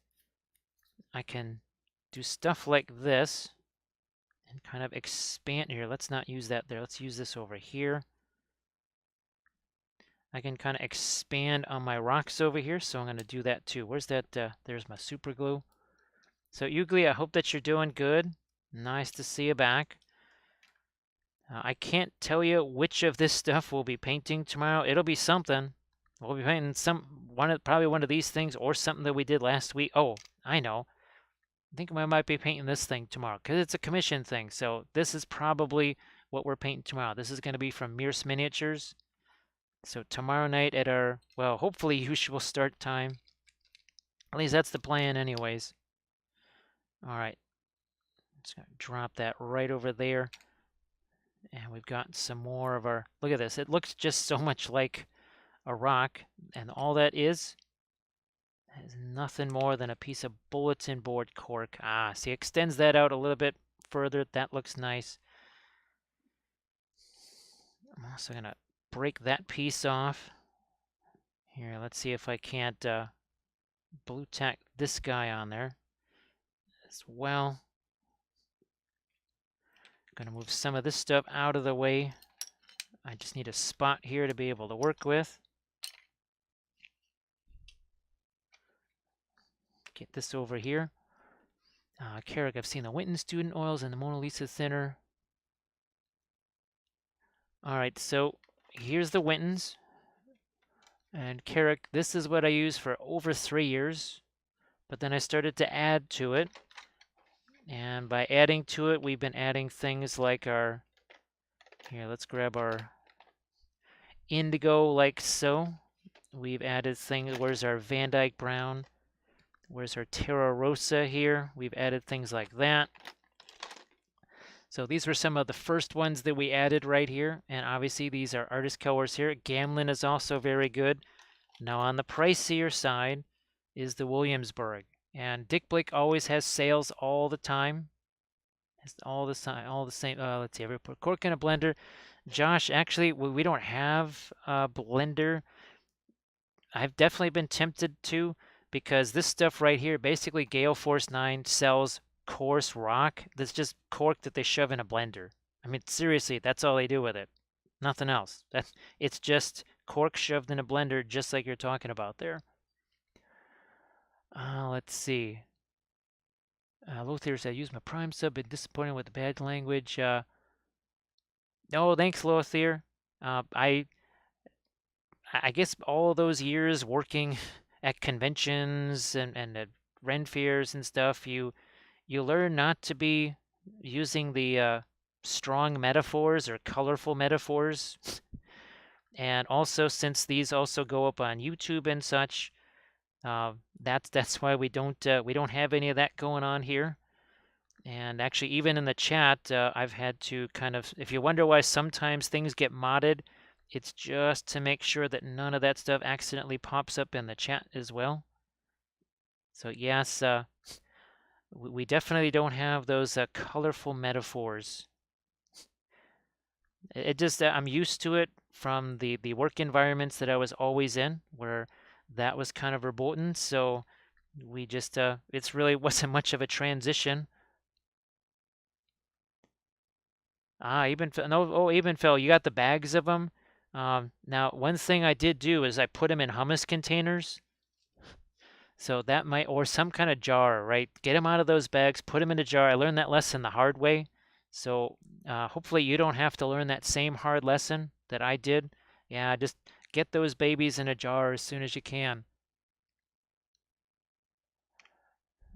I can do stuff like this and kind of expand here. Let's not use that there. Let's use this over here. I can kind of expand on my rocks over here, so I'm going to do that too. Where's that? There's my super glue. So, Ugly, I hope that you're doing good. Nice to see you back. I can't tell you which of this stuff we'll be painting tomorrow. It'll be something. We'll be painting probably one of these things or something that we did last week. Oh, I know. I think I might be painting this thing tomorrow because it's a commission thing. So this is probably what we're painting tomorrow. This is going to be from Mears Miniatures. So tomorrow night at our, well, hopefully usual start time. At least that's the plan anyways. All right. Just going to drop that right over there. And we've got some more of our, look at this. It looks just so much like a rock. And all that is nothing more than a piece of bulletin board cork. Ah, see, extends that out a little bit further. That looks nice. I'm also going to break that piece off. Here, let's see if I can't blue tack this guy on there as well. Going to move some of this stuff out of the way. I just need a spot here to be able to work with. Get this over here. Carrick, I've seen the Winton student oils and the Mona Lisa thinner. All right, so here's the Wintons. And Carrick, this is what I used for over 3 years. But then I started to add to it. And by adding to it, we've been adding things like our, here, let's grab our indigo like so. We've added things, where's our Van Dyke Brown? Where's our Terra Rosa here? We've added things like that. So these were some of the first ones that we added right here. And obviously these are artist colors here. Gamlin is also very good. Now on the pricier side is the Williamsburg. And Dick Blake always has sales all the time. It's all the same. Let's see, every cork in a blender. Josh, actually, we don't have a blender. I've definitely been tempted to, because this stuff right here, basically Gale Force 9 sells coarse rock that's just cork that they shove in a blender. I mean, seriously, that's all they do with it. Nothing else. It's just cork shoved in a blender, just like you're talking about there. Let's see. Lothair said, use my prime sub, been disappointed with the bad language. No, thanks, Lothair. I guess all those years working at conventions and at Ren fairs and stuff, you learn not to be using the strong metaphors or colorful metaphors. And also, since these also go up on YouTube and such, that's why we don't have any of that going on here. And actually, even in the chat, I've had to kind of, if you wonder why sometimes things get modded, it's just to make sure that none of that stuff accidentally pops up in the chat as well. So yes, we definitely don't have those colorful metaphors. It just, I'm used to it from the work environments that I was always in, where that was kind of verboten. So we just, it's really wasn't much of a transition. Ebenfell, no, oh, Ebenfell, you got the bags of them. Now, one thing I did do is I put them in hummus containers. So that might, or some kind of jar, right? Get them out of those bags, put them in a jar. I learned that lesson the hard way. So hopefully you don't have to learn that same hard lesson that I did. Yeah, just get those babies in a jar as soon as you can.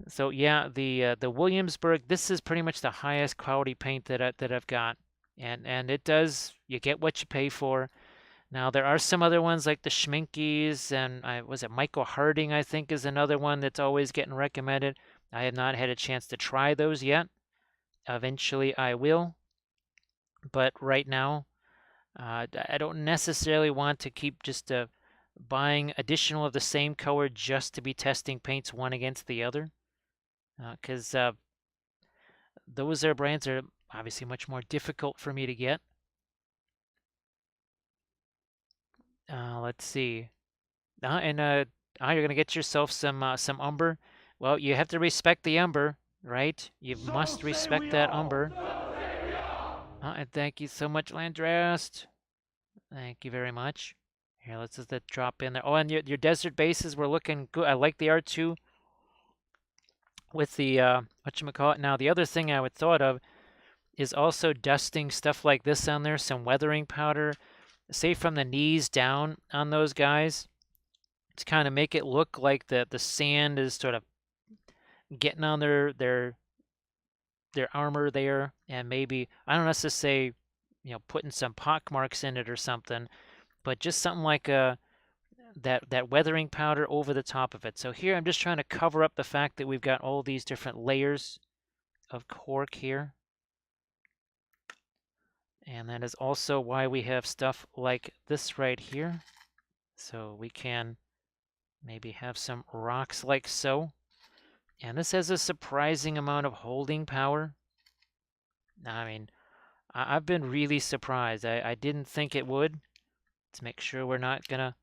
So yeah, the Williamsburg. This is pretty much the highest quality paint that I've got, and it does. You get what you pay for. Now there are some other ones like the Schminkies, and was it Michael Harding? I think is another one that's always getting recommended. I have not had a chance to try those yet. Eventually I will, but right now I don't necessarily want to keep just buying additional of the same color just to be testing paints one against the other, because those brands are obviously much more difficult for me to get. Let's see. You're gonna get yourself some umber. Well, you have to respect the umber, right? You So must say respect we that all. umber. And thank you so much, Landrast. Thank you very much. Here, let's just drop in there. Oh, and your desert bases were looking good. I like the R2 with the whatchamacallit. Now, the other thing I would thought of is also dusting stuff like this on there, some weathering powder, say from the knees down on those guys, to kind of make it look like the sand is sort of getting on their armor there, and maybe I don't know to say, putting some pock marks in it or something, but just something like that weathering powder over the top of it. So here I'm just trying to cover up the fact that we've got all these different layers of cork here. And that is also why we have stuff like this right here. So we can maybe have some rocks like so. And this has a surprising amount of holding power. I mean, I've been really surprised. I didn't think it would. Let's make sure we're not gonna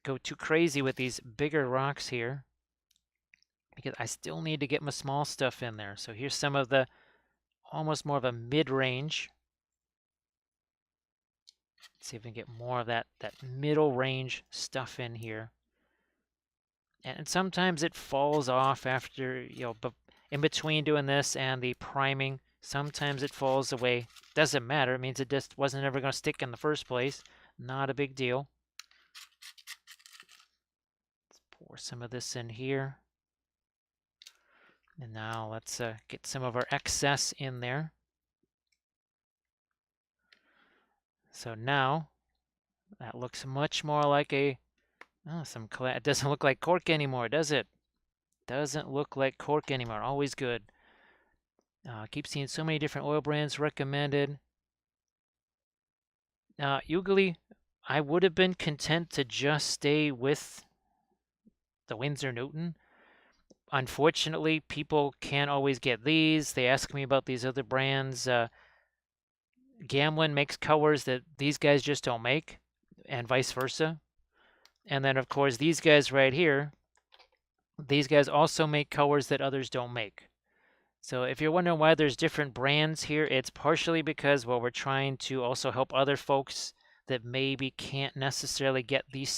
go too crazy with these bigger rocks here, because I still need to get my small stuff in there. So here's some of the almost more of a mid-range. Let's see if we can get more of that middle range stuff in here. And sometimes it falls off after, but in between doing this and the priming, sometimes it falls away. Doesn't matter. It means it just wasn't ever going to stick in the first place. Not a big deal. Let's pour some of this in here. And now let's get some of our excess in there. So now that looks much more like it doesn't look like cork anymore, does it? Doesn't look like cork anymore. Always good. Keep seeing so many different oil brands recommended. Usually, I would have been content to just stay with the Winsor Newton. Unfortunately, people can't always get these. They ask me about these other brands. Gamlin makes colors that these guys just don't make, and vice versa. And then, of course, these guys right here, these guys also make colors that others don't make. So if you're wondering why there's different brands here, it's partially because, well, we're trying to also help other folks that maybe can't necessarily get those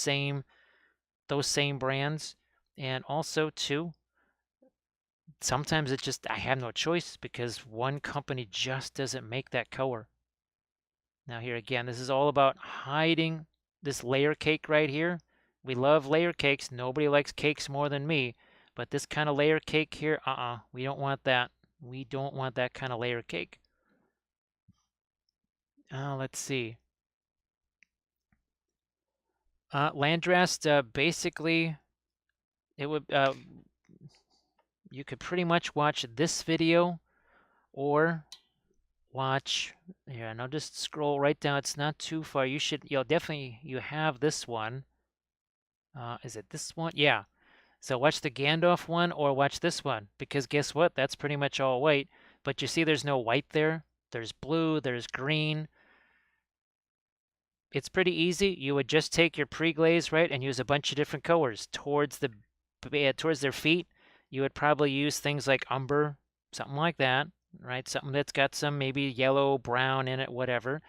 same brands. And also, too, sometimes it's just I have no choice because one company just doesn't make that color. Now here again, this is all about hiding this layer cake right here. We love layer cakes. Nobody likes cakes more than me. But this kind of layer cake here, we don't want that. We don't want that kind of layer cake. Let's see. Landrast, basically, it would you could pretty much watch this video or watch here. Now just scroll right down. It's not too far. You have this one. Is it this one? Yeah. So watch the Gandalf one or watch this one, because guess what? That's pretty much all white. But you see there's no white there. There's blue, there's green. It's pretty easy. You would just take your pre-glaze, right, and use a bunch of different colors towards their feet. You would probably use things like umber, something like that, right? Something that's got some maybe yellow, brown in it, whatever.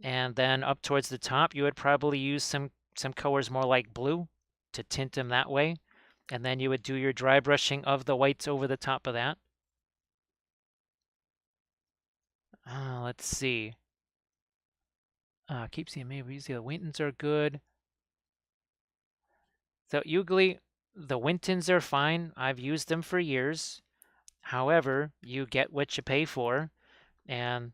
And then up towards the top, you would probably use some colors more like blue to tint them that way. And then you would do your dry brushing of the whites over the top of that. Let's see. Keep seeing maybe the Wintons are good. So usually The Wintons are fine. I've used them for years. However, you get what you pay for, and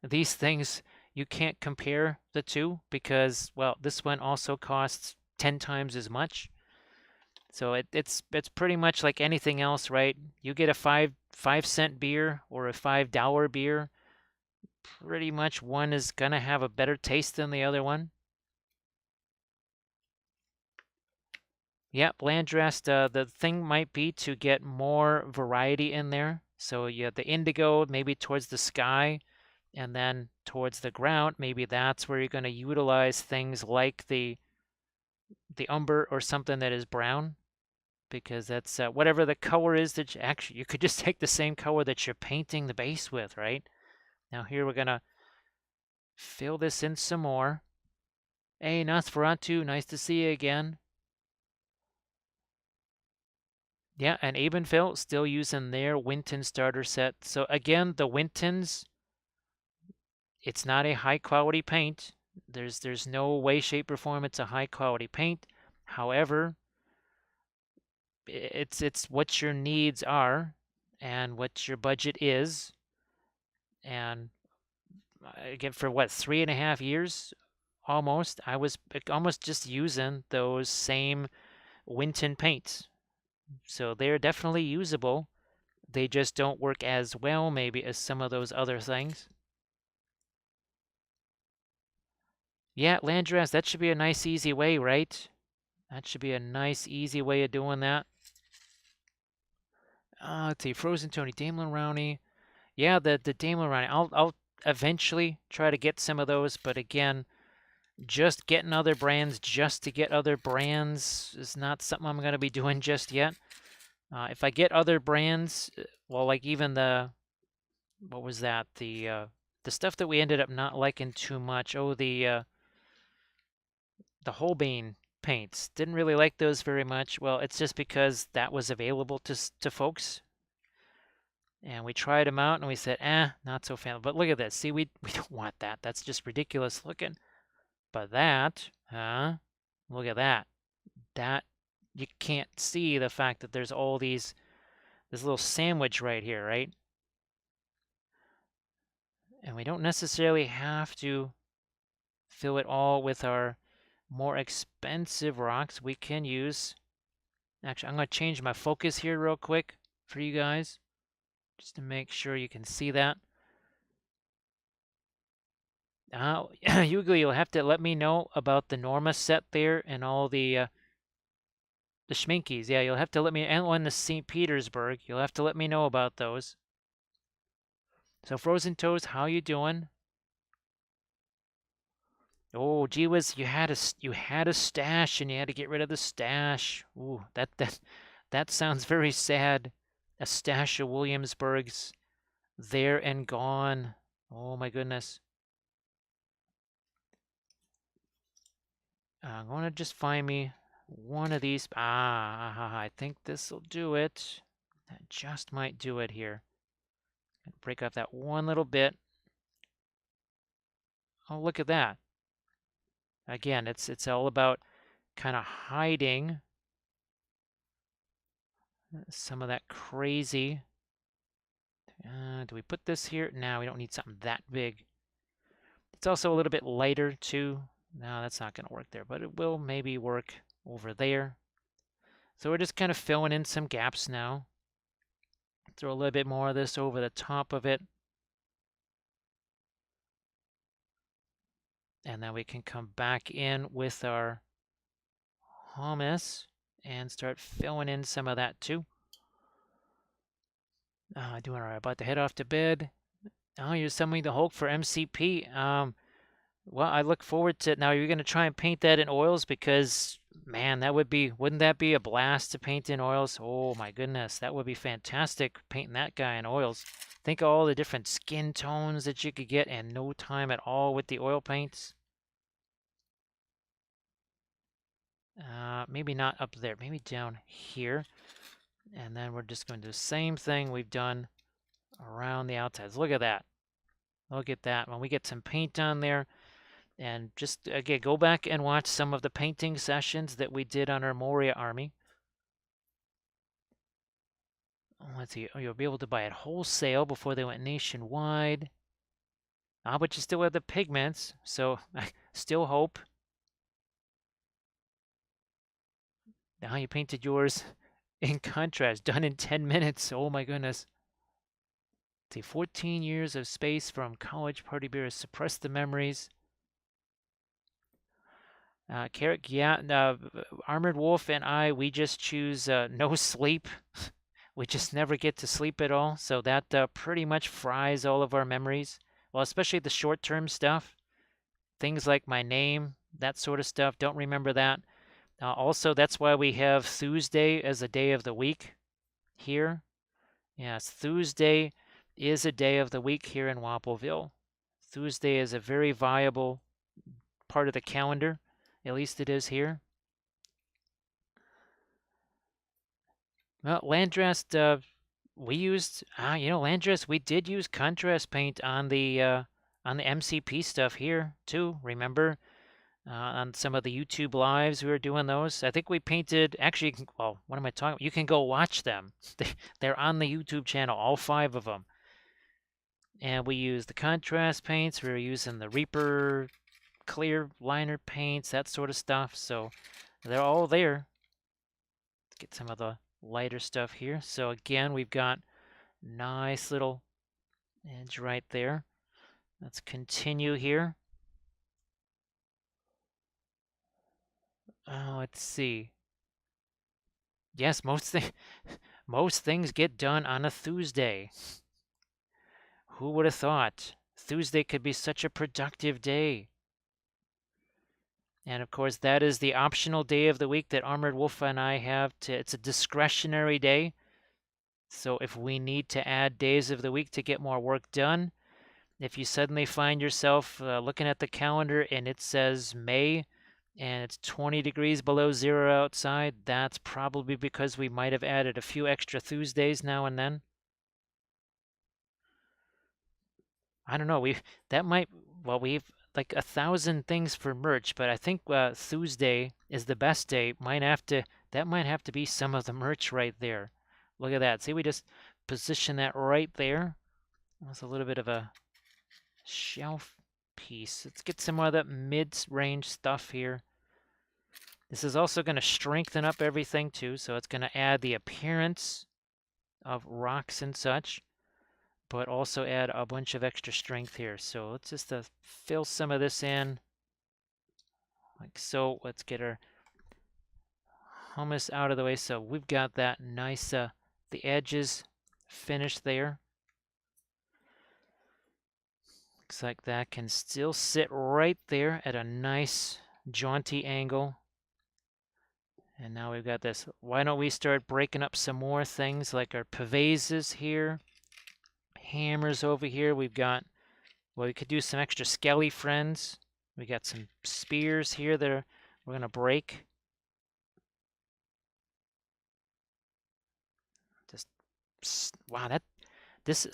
these things, you can't compare the two because, well, this one also costs 10 times as much. So it's pretty much like anything else, right? You get a five cent beer or a $5 beer, pretty much one is gonna have a better taste than the other one. Yep, land dressed. The thing might be to get more variety in there. So you have the indigo maybe towards the sky, and then towards the ground. Maybe that's where you're going to utilize things like the umber or something that is brown, because that's whatever the color is that actually you could just take the same color that you're painting the base with, right? Now here we're gonna fill this in some more. Hey, Nosferatu, nice to see you again. Yeah, and Abenfill still using their Winton starter set. So again, the Wintons, it's not a high quality paint. There's no way, shape, or form it's a high quality paint. However, it's what your needs are and what your budget is. And again, for what, 3.5 years almost, I was almost just using those same Winton paints. So they're definitely usable. They just don't work as well, maybe, as some of those other things. Yeah, Landras, that should be a nice, easy way, right? That should be a nice, easy way of doing that. Let's see, Frozen Tony, Daimler Rowney. Yeah, the Daimler Rowney. I'll eventually try to get some of those, but again, just getting other brands just to get other brands is not something I'm going to be doing just yet. If I get other brands, well, like even what was that? The stuff that we ended up not liking too much. Oh, the Holbein paints. Didn't really like those very much. Well, it's just because that was available to folks. And we tried them out and we said, not so fan. But look at this. See, we don't want that. That's just ridiculous looking. But that, look at that. That, you can't see the fact that there's all this little sandwich right here, right? And we don't necessarily have to fill it all with our more expensive rocks. We can use, actually, I'm going to change my focus here real quick for you guys, just to make sure you can see that. Yugo, you'll have to let me know about the Norma set there and all the Schminkies. Yeah, you'll have to let me, and on the St. Petersburg, you'll have to let me know about those. So Frozen Toes, how you doing? Oh, gee whiz, you had a stash and you had to get rid of the stash. Ooh, that sounds very sad. A stash of Williamsburgs there and gone. Oh my goodness. I'm going to just find me one of these. I think this will do it. That just might do it here. Break off that one little bit. Oh, look at that. Again, it's all about kind of hiding some of that crazy. Do we put this here? No, we don't need something that big. It's also a little bit lighter too. No, that's not going to work there, but it will maybe work over there. So we're just kind of filling in some gaps now. Throw a little bit more of this over the top of it. And then we can come back in with our hummus and start filling in some of that too. Doing all right. About to head off to bed. Oh, you're summoning the Hulk for MCP. Well, I look forward to. Now you're going to try and paint that in oils because, man, wouldn't that be a blast to paint in oils? Oh my goodness, that would be fantastic painting that guy in oils. Think of all the different skin tones that you could get in no time at all with the oil paints. Maybe not up there, maybe down here. And then we're just going to do the same thing we've done around the outsides. Look at that. Look at that. When we get some paint on there, And just, again, go back and watch some of the painting sessions that we did on our Moria army. Let's see, you'll be able to buy it wholesale before they went nationwide. But you still have the pigments, so I still hope. Now you painted yours in contrast, done in 10 minutes. Oh my goodness. See, 14 years of space from college party beer has suppressed the memories. Carrick, yeah, Armored Wolf and I, we just choose no sleep. We just never get to sleep at all, so that pretty much fries all of our memories. Well, especially the short-term stuff. Things like my name, that sort of stuff, don't remember that. Also, that's why we have Tuesday as a day of the week here. Yes, Tuesday is a day of the week here in Wappelville. Tuesday is a very viable part of the calendar. At least it is here. Well, Landrest, we used, Landrest, we did use contrast paint on the MCP stuff here too. Remember, on some of the YouTube lives we were doing those. I think we painted. Actually, well, what am I talking about? You can go watch them. They're on the YouTube channel, all 5 of them. And we used the contrast paints. We were using the Reaper clear liner paints, that sort of stuff. So they're all there. Let's get some of the lighter stuff here. So again, we've got nice little edge right there. Let's continue here. Let's see. Yes, most things get done on a Tuesday. Who would have thought Tuesday could be such a productive day? And of course, that is the optional day of the week that Armored Wolf and I have to. It's a discretionary day. So if we need to add days of the week to get more work done, if you suddenly find yourself looking at the calendar and it says May and it's 20 degrees below zero outside, that's probably because we might have added a few extra Tuesdays now and then. I don't know. We've like 1,000 things for merch, but I think Tuesday is the best day. That might have to be some of the merch right there. Look at that. See, we just position that right there. That's a little bit of a shelf piece. Let's get some more of that mid-range stuff here. This is also going to strengthen up everything too, so it's going to add the appearance of rocks and such, but also add a bunch of extra strength here. So let's just fill some of this in like so. Let's get our hummus out of the way. So we've got that nice, the edges finished there. Looks like that can still sit right there at a nice jaunty angle. And now we've got this. Why don't we start breaking up some more things like our pavases here, hammers over here. We've got, well, we could do some extra skelly friends. We got some spears here that we're going to break. Just, wow, this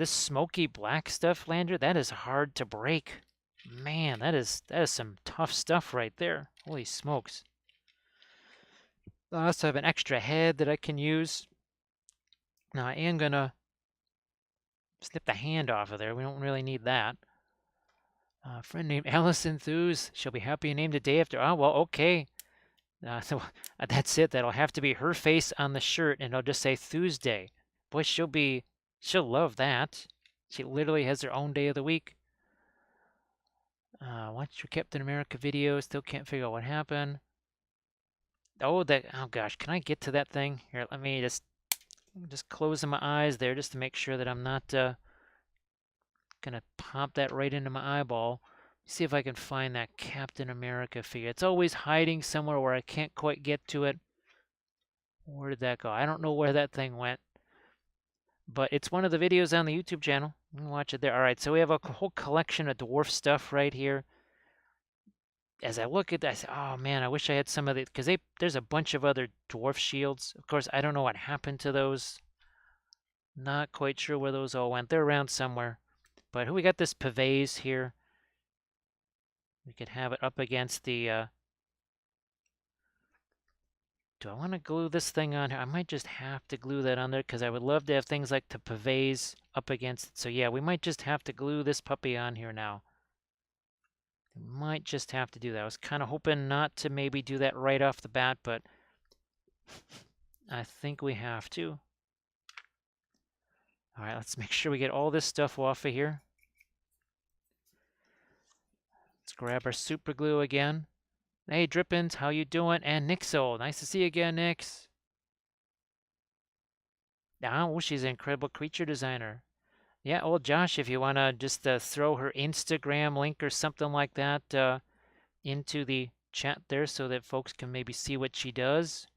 smoky black stuff, Lander, that is hard to break. Man, that is some tough stuff right there. Holy smokes. I also have an extra head that I can use. Now I am going to snip the hand off of there. We don't really need that. A friend named Alice Enthuse. She'll be happy and named the day after. Oh, well, okay. So that's it. That'll have to be her face on the shirt, and I'll just say Tuesday. Boy, she'll love that. She literally has her own day of the week. Watch your Captain America video. Still can't figure out what happened. Oh gosh, can I get to that thing? Here, let me just closing my eyes there just to make sure that I'm not gonna pop that right into my eyeball. See if I can find that Captain America figure. It's always hiding somewhere where I can't quite get to it. Where did that go? I don't know where that thing went. But it's one of the videos on the YouTube channel. You can watch it there. All right, so we have a whole collection of dwarf stuff right here. As I look at that, I say, oh man, I wish I had some of it, because there's a bunch of other dwarf shields. Of course, I don't know what happened to those. Not quite sure where those all went. They're around somewhere. But we got this pavase here. We could have it up against the... do I want to glue this thing on here? I might just have to glue that on there because I would love to have things like the pavés up against it. So yeah, we might just have to glue this puppy on here now. We might just have to do that. I was kind of hoping not to maybe do that right off the bat, but I think we have to. All right, let's make sure we get all this stuff off of here. Let's grab our super glue again. Hey, Drippins, how you doing? And Nixel, nice to see you again, Nix. Oh, she's an incredible creature designer. Yeah, well, Josh, if you want to just throw her Instagram link or something like that into the chat there so that folks can maybe see what she does,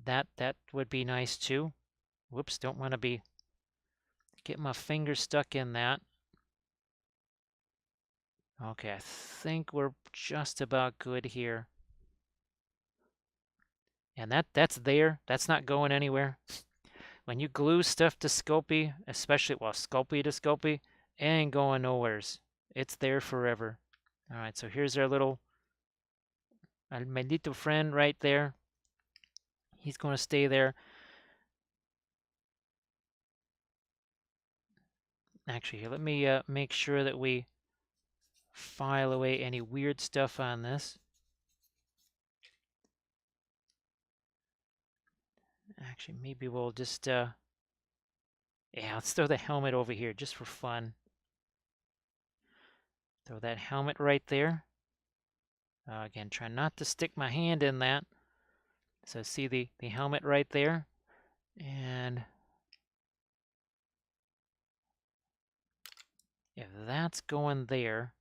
that would be nice too. Whoops, don't want to be get my finger stuck in that. Okay, I think we're just about good here. And that's there. That's not going anywhere. When you glue stuff to Sculpey, especially, well, Sculpey to Sculpey, it ain't going nowheres. It's there forever. All right, so here's our my little friend right there. He's going to stay there. Actually, here, let me make sure that we file away any weird stuff on this. Actually, maybe we'll just, yeah, let's throw the helmet over here just for fun. Throw that helmet right there. Again, try not to stick my hand in that. So see the helmet right there. And if that's going there,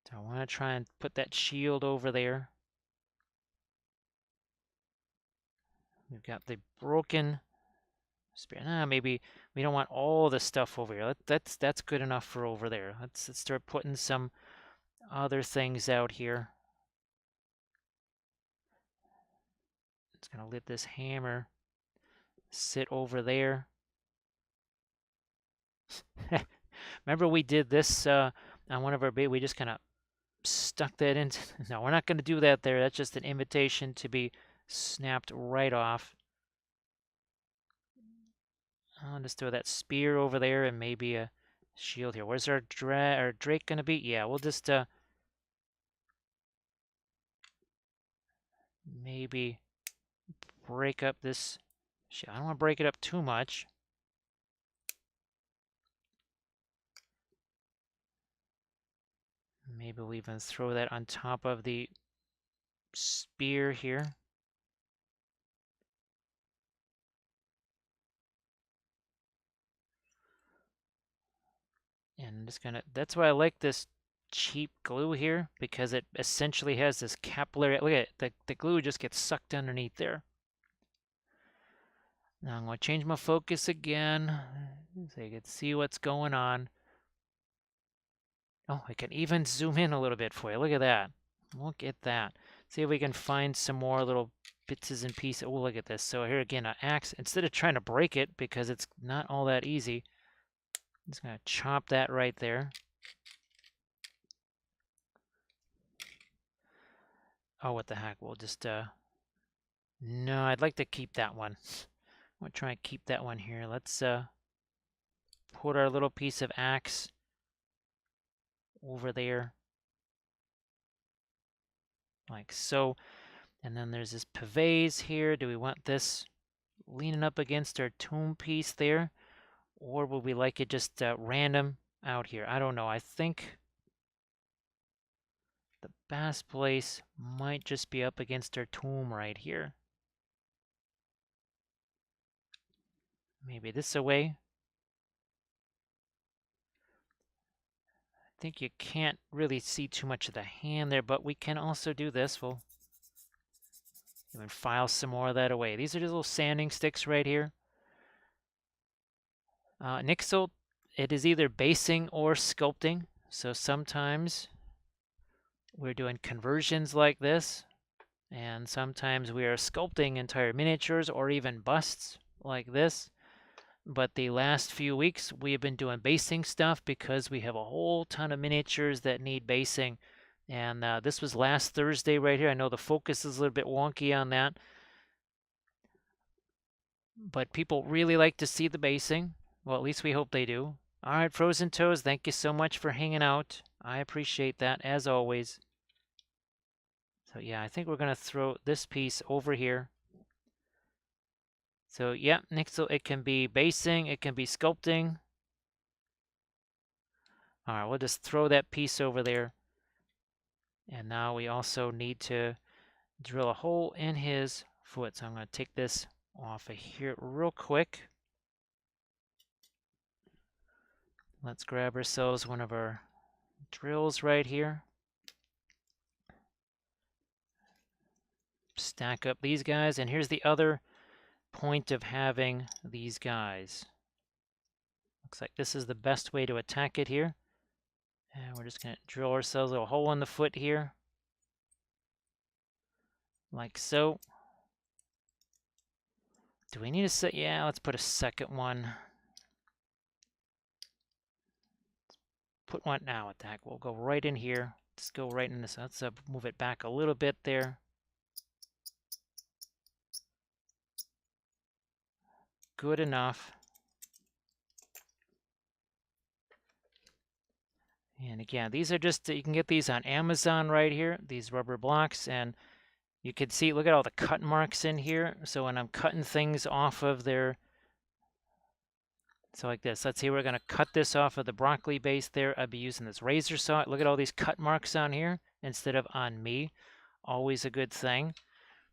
so I want to try and put that shield over there. We've got the broken spear. Maybe we don't want all the stuff over here. That's good enough for over there. Let's start putting some other things out here. It's gonna let this hammer sit over there. Remember we did this on one of our bait. We just kind of stuck that in. No, we're not going to do that there. That's just an invitation to be snapped right off. I'll just throw that spear over there and maybe a shield here. Where's our Drake going to be? Yeah, we'll just maybe break up this. I don't want to break it up too much. Maybe we'll even throw that on top of the spear here. And I'm just gonna, that's why I like this cheap glue here, because it essentially has this capillary, look at it, the glue just gets sucked underneath there. Now I'm gonna change my focus again, so you can see what's going on. Oh, I can even zoom in a little bit for you, look at that. Look at that. See if we can find some more little bits and pieces. Oh, look at this. So here again, an axe, instead of trying to break it, because it's not all that easy, I'm just gonna chop that right there. Oh, what the heck, we'll just, no, I'd like to keep that one. I'm gonna try and keep that one here. Let's, put our little piece of axe over there. Like so. And then there's this pavés here. Do we want this leaning up against our tomb piece there? Or would we like it just random out here? I don't know. I think the best place might just be up against our tomb right here. Maybe this away. I think you can't really see too much of the hand there, but we can also do this. We'll even file some more of that away. These are just little sanding sticks right here. Nixel, it is either basing or sculpting. So sometimes we're doing conversions like this, and sometimes we are sculpting entire miniatures or even busts like this. But the last few weeks, we have been doing basing stuff because we have a whole ton of miniatures that need basing. And this was last Thursday right here. I know the focus is a little bit wonky on that, but people really like to see the basing. Well, at least we hope they do. All right, Frozen Toes, thank you so much for hanging out. I appreciate that, as always. So yeah, I think we're going to throw this piece over here. So yeah, Nixel, it can be basing, it can be sculpting. All right, we'll just throw that piece over there. And now we also need to drill a hole in his foot. So I'm going to take this off of here real quick. Let's grab ourselves one of our drills right here. Stack up these guys. And here's the other point of having these guys. Looks like this is the best way to attack it here. And we're just going to drill ourselves a hole in the foot here. Like so. Do we need a set? Yeah, let's put a second one. Put one now. Attack. We'll go right in here. Just go right in this. Let's move it back a little bit there. Good enough. And again, these are just, you can get these on Amazon right here, these rubber blocks, and you can see, look at all the cut marks in here. So when I'm cutting things off of their, so like this, let's say we're going to cut this off of the broccoli base there. I'd be using this razor saw. Look at all these cut marks on here instead of on me. Always a good thing.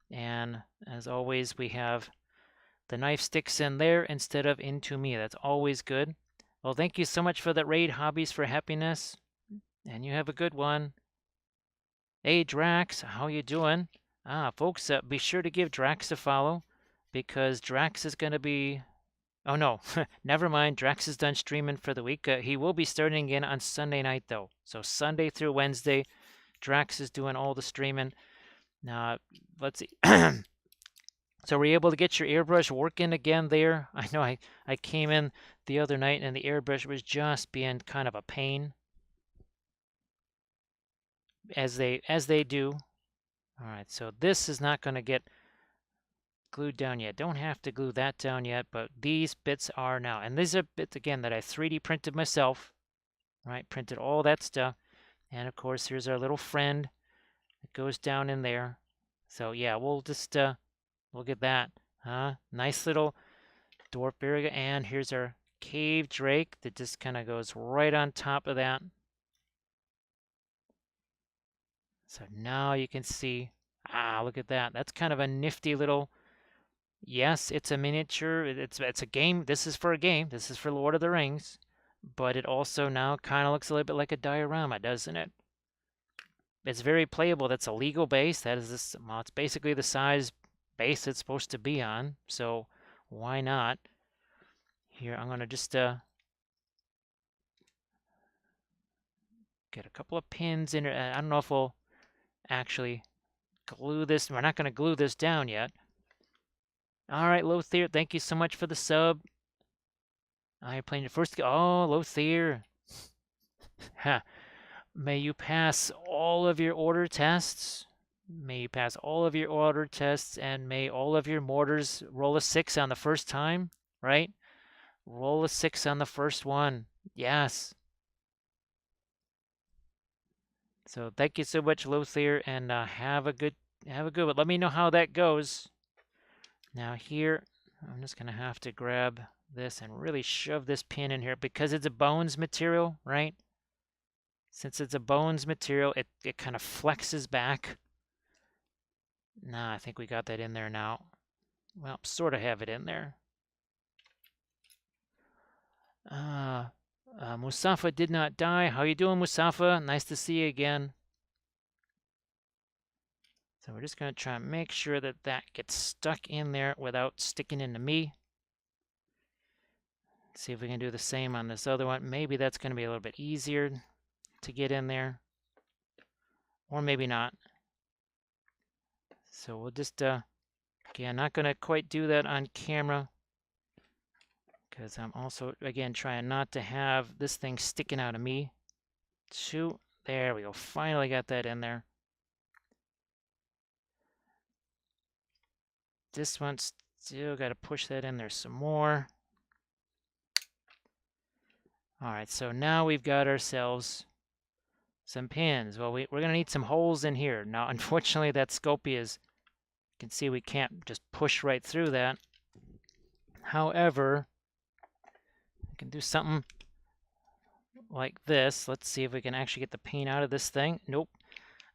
And as always, we have the knife sticks in there instead of into me. That's always good. Well, thank you so much for that raid, Hobbies for Happiness. And you have a good one. Hey, Drax, how you doing? Folks, be sure to give Drax a follow because Drax is going to be... Oh, no, never mind. Drax is done streaming for the week. He will be starting again on Sunday night, though. So Sunday through Wednesday, Drax is doing all the streaming. Now, let's see. So were you able to get your airbrush working again there? I know I came in the other night and the airbrush was just being kind of a pain. As they do. All right, so this is not going to get glued down yet. Don't have to glue that down yet, but these bits are now. And these are bits, again, that I 3D printed myself, right? Printed all that stuff. And, of course, here's our little friend. It goes down in there. So, yeah, we'll just look at that. Nice little dwarf barrier. And here's our cave drake that just kind of goes right on top of that. So now you can see, look at that. That's kind of a nifty little, yes, it's a miniature. It's a game. This is for a game. This is for Lord of the Rings. But it also now kind of looks a little bit like a diorama, doesn't it? It's very playable. That's a legal base. That is this, well, it's basically the size base it's supposed to be on. So why not? Here, I'm going to just get a couple of pins in it. I don't know if we'll actually glue this. We're not going to glue this down yet. All right, Lothier, thank you so much for the sub. I'm playing your first. Oh, Lothier. Ha. May you pass all of your order tests. May you pass all of your order tests, and may all of your mortars roll a 6 on the first time, right? Roll a 6 on the first one. Yes. So thank you so much, Lothier, and have a good one. Let me know how that goes. Now here, I'm just gonna have to grab this and really shove this pin in here because it's a bones material, right? Since it's a bones material, it kind of flexes back. Nah, I think we got that in there now. Well, sort of have it in there. Musafa did not die. How you doing, Musafa? Nice to see you again. So we're just going to try and make sure that that gets stuck in there without sticking into me. See if we can do the same on this other one. Maybe that's going to be a little bit easier to get in there. Or maybe not. So we'll just, again, not going to quite do that on camera. because I'm also, again, trying not to have this thing sticking out of me. Shoot, there we go. Finally got that in there. This one's still got to push that in there some more. All right, so now we've got ourselves some pins. Well, we're going to need some holes in here. Now, unfortunately, that Sculpey is, you can see we can't just push right through that. However, we can do something like this. Let's see if we can actually get the paint out of this thing. Nope.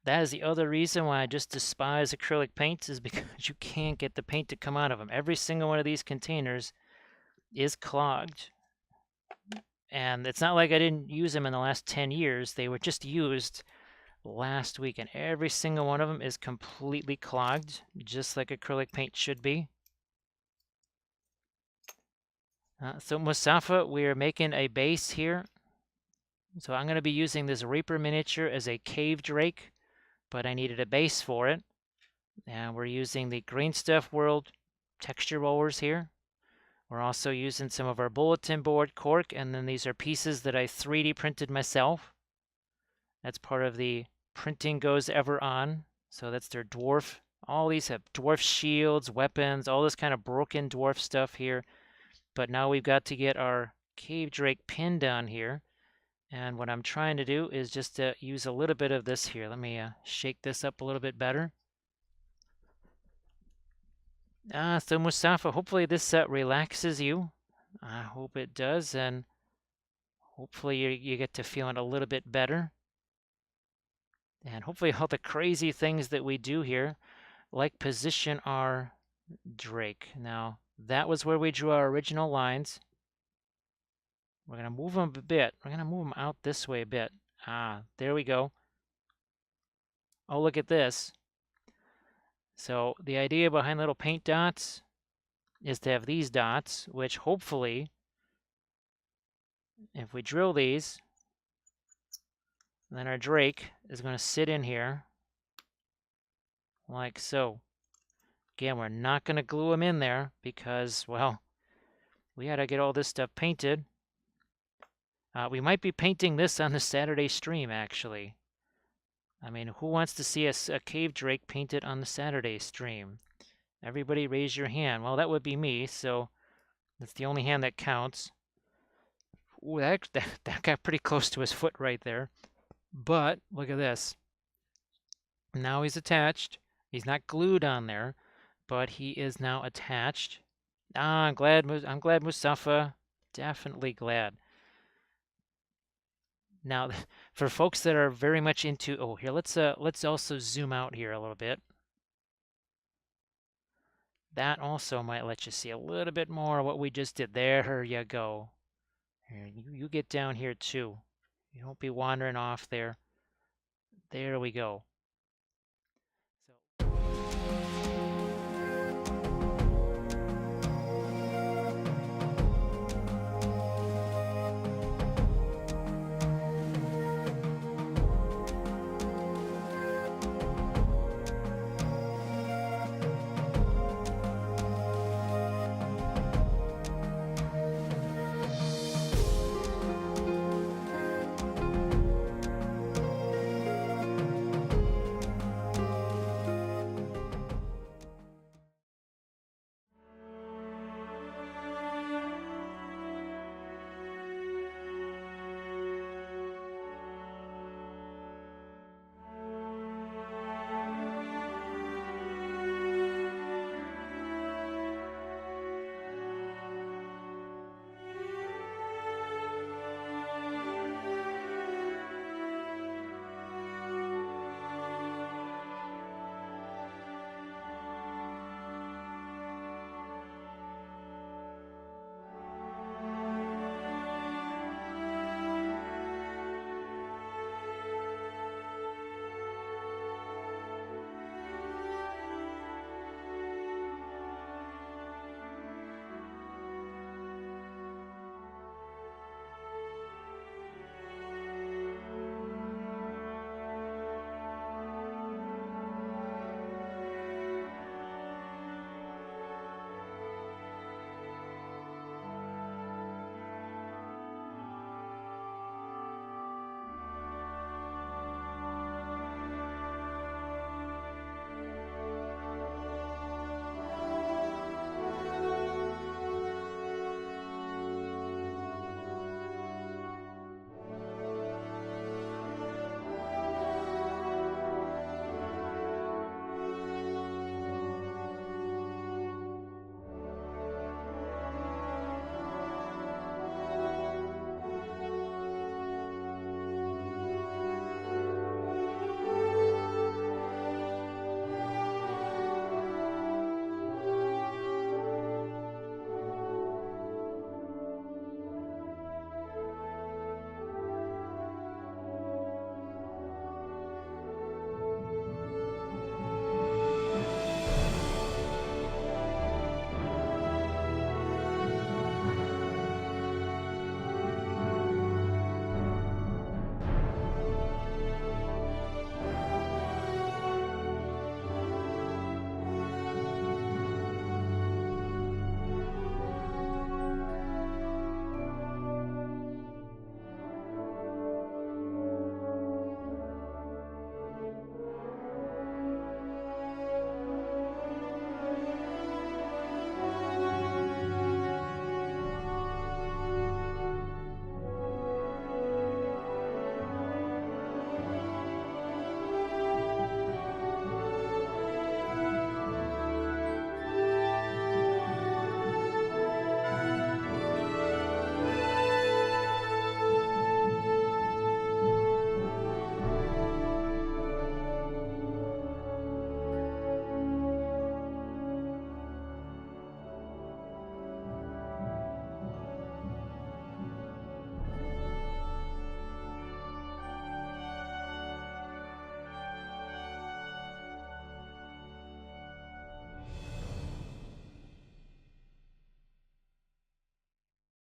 That is the other reason why I just despise acrylic paints, is because you can't get the paint to come out of them. Every single one of these containers is clogged. And it's not like I didn't use them in the last 10 years. They were just used last week, and every single one of them is completely clogged, just like acrylic paint should be. So Mustafa, we're making a base here. So I'm going to be using this Reaper miniature as a cave drake, but I needed a base for it. And we're using the Green Stuff World texture rollers here. We're also using some of our bulletin board cork, and then these are pieces that I 3D printed myself. That's part of the Printing Goes Ever On. So that's their dwarf. All these have dwarf shields, weapons, all this kind of broken dwarf stuff here. But now we've got to get our cave drake pin down here. And what I'm trying to do is just use a little bit of this here. Let me shake this up a little bit better. So Mustafa, hopefully this relaxes you. I hope it does, and hopefully you get to feeling a little bit better. And hopefully all the crazy things that we do here, like position our drake. Now, that was where we drew our original lines. We're going to move them a bit. We're going to move them out this way a bit. There we go. Oh, look at this. So the idea behind little paint dots is to have these dots, which hopefully, if we drill these, then our drake is going to sit in here like so. Again, we're not going to glue him in there because, well, we had to get all this stuff painted. We might be painting this on the Saturday stream, actually. I mean, who wants to see a cave drake painted on the Saturday stream? Everybody raise your hand. Well, that would be me, so that's the only hand that counts. Ooh, that got pretty close to his foot right there. But look at this. Now he's attached. He's not glued on there, but he is now attached. I'm glad Mustafa. Definitely glad. Now, for folks that are very much into, oh, here, let's also zoom out here a little bit. That also might let you see a little bit more of what we just did. There you go. Here, you get down here too. You don't be wandering off there. There we go.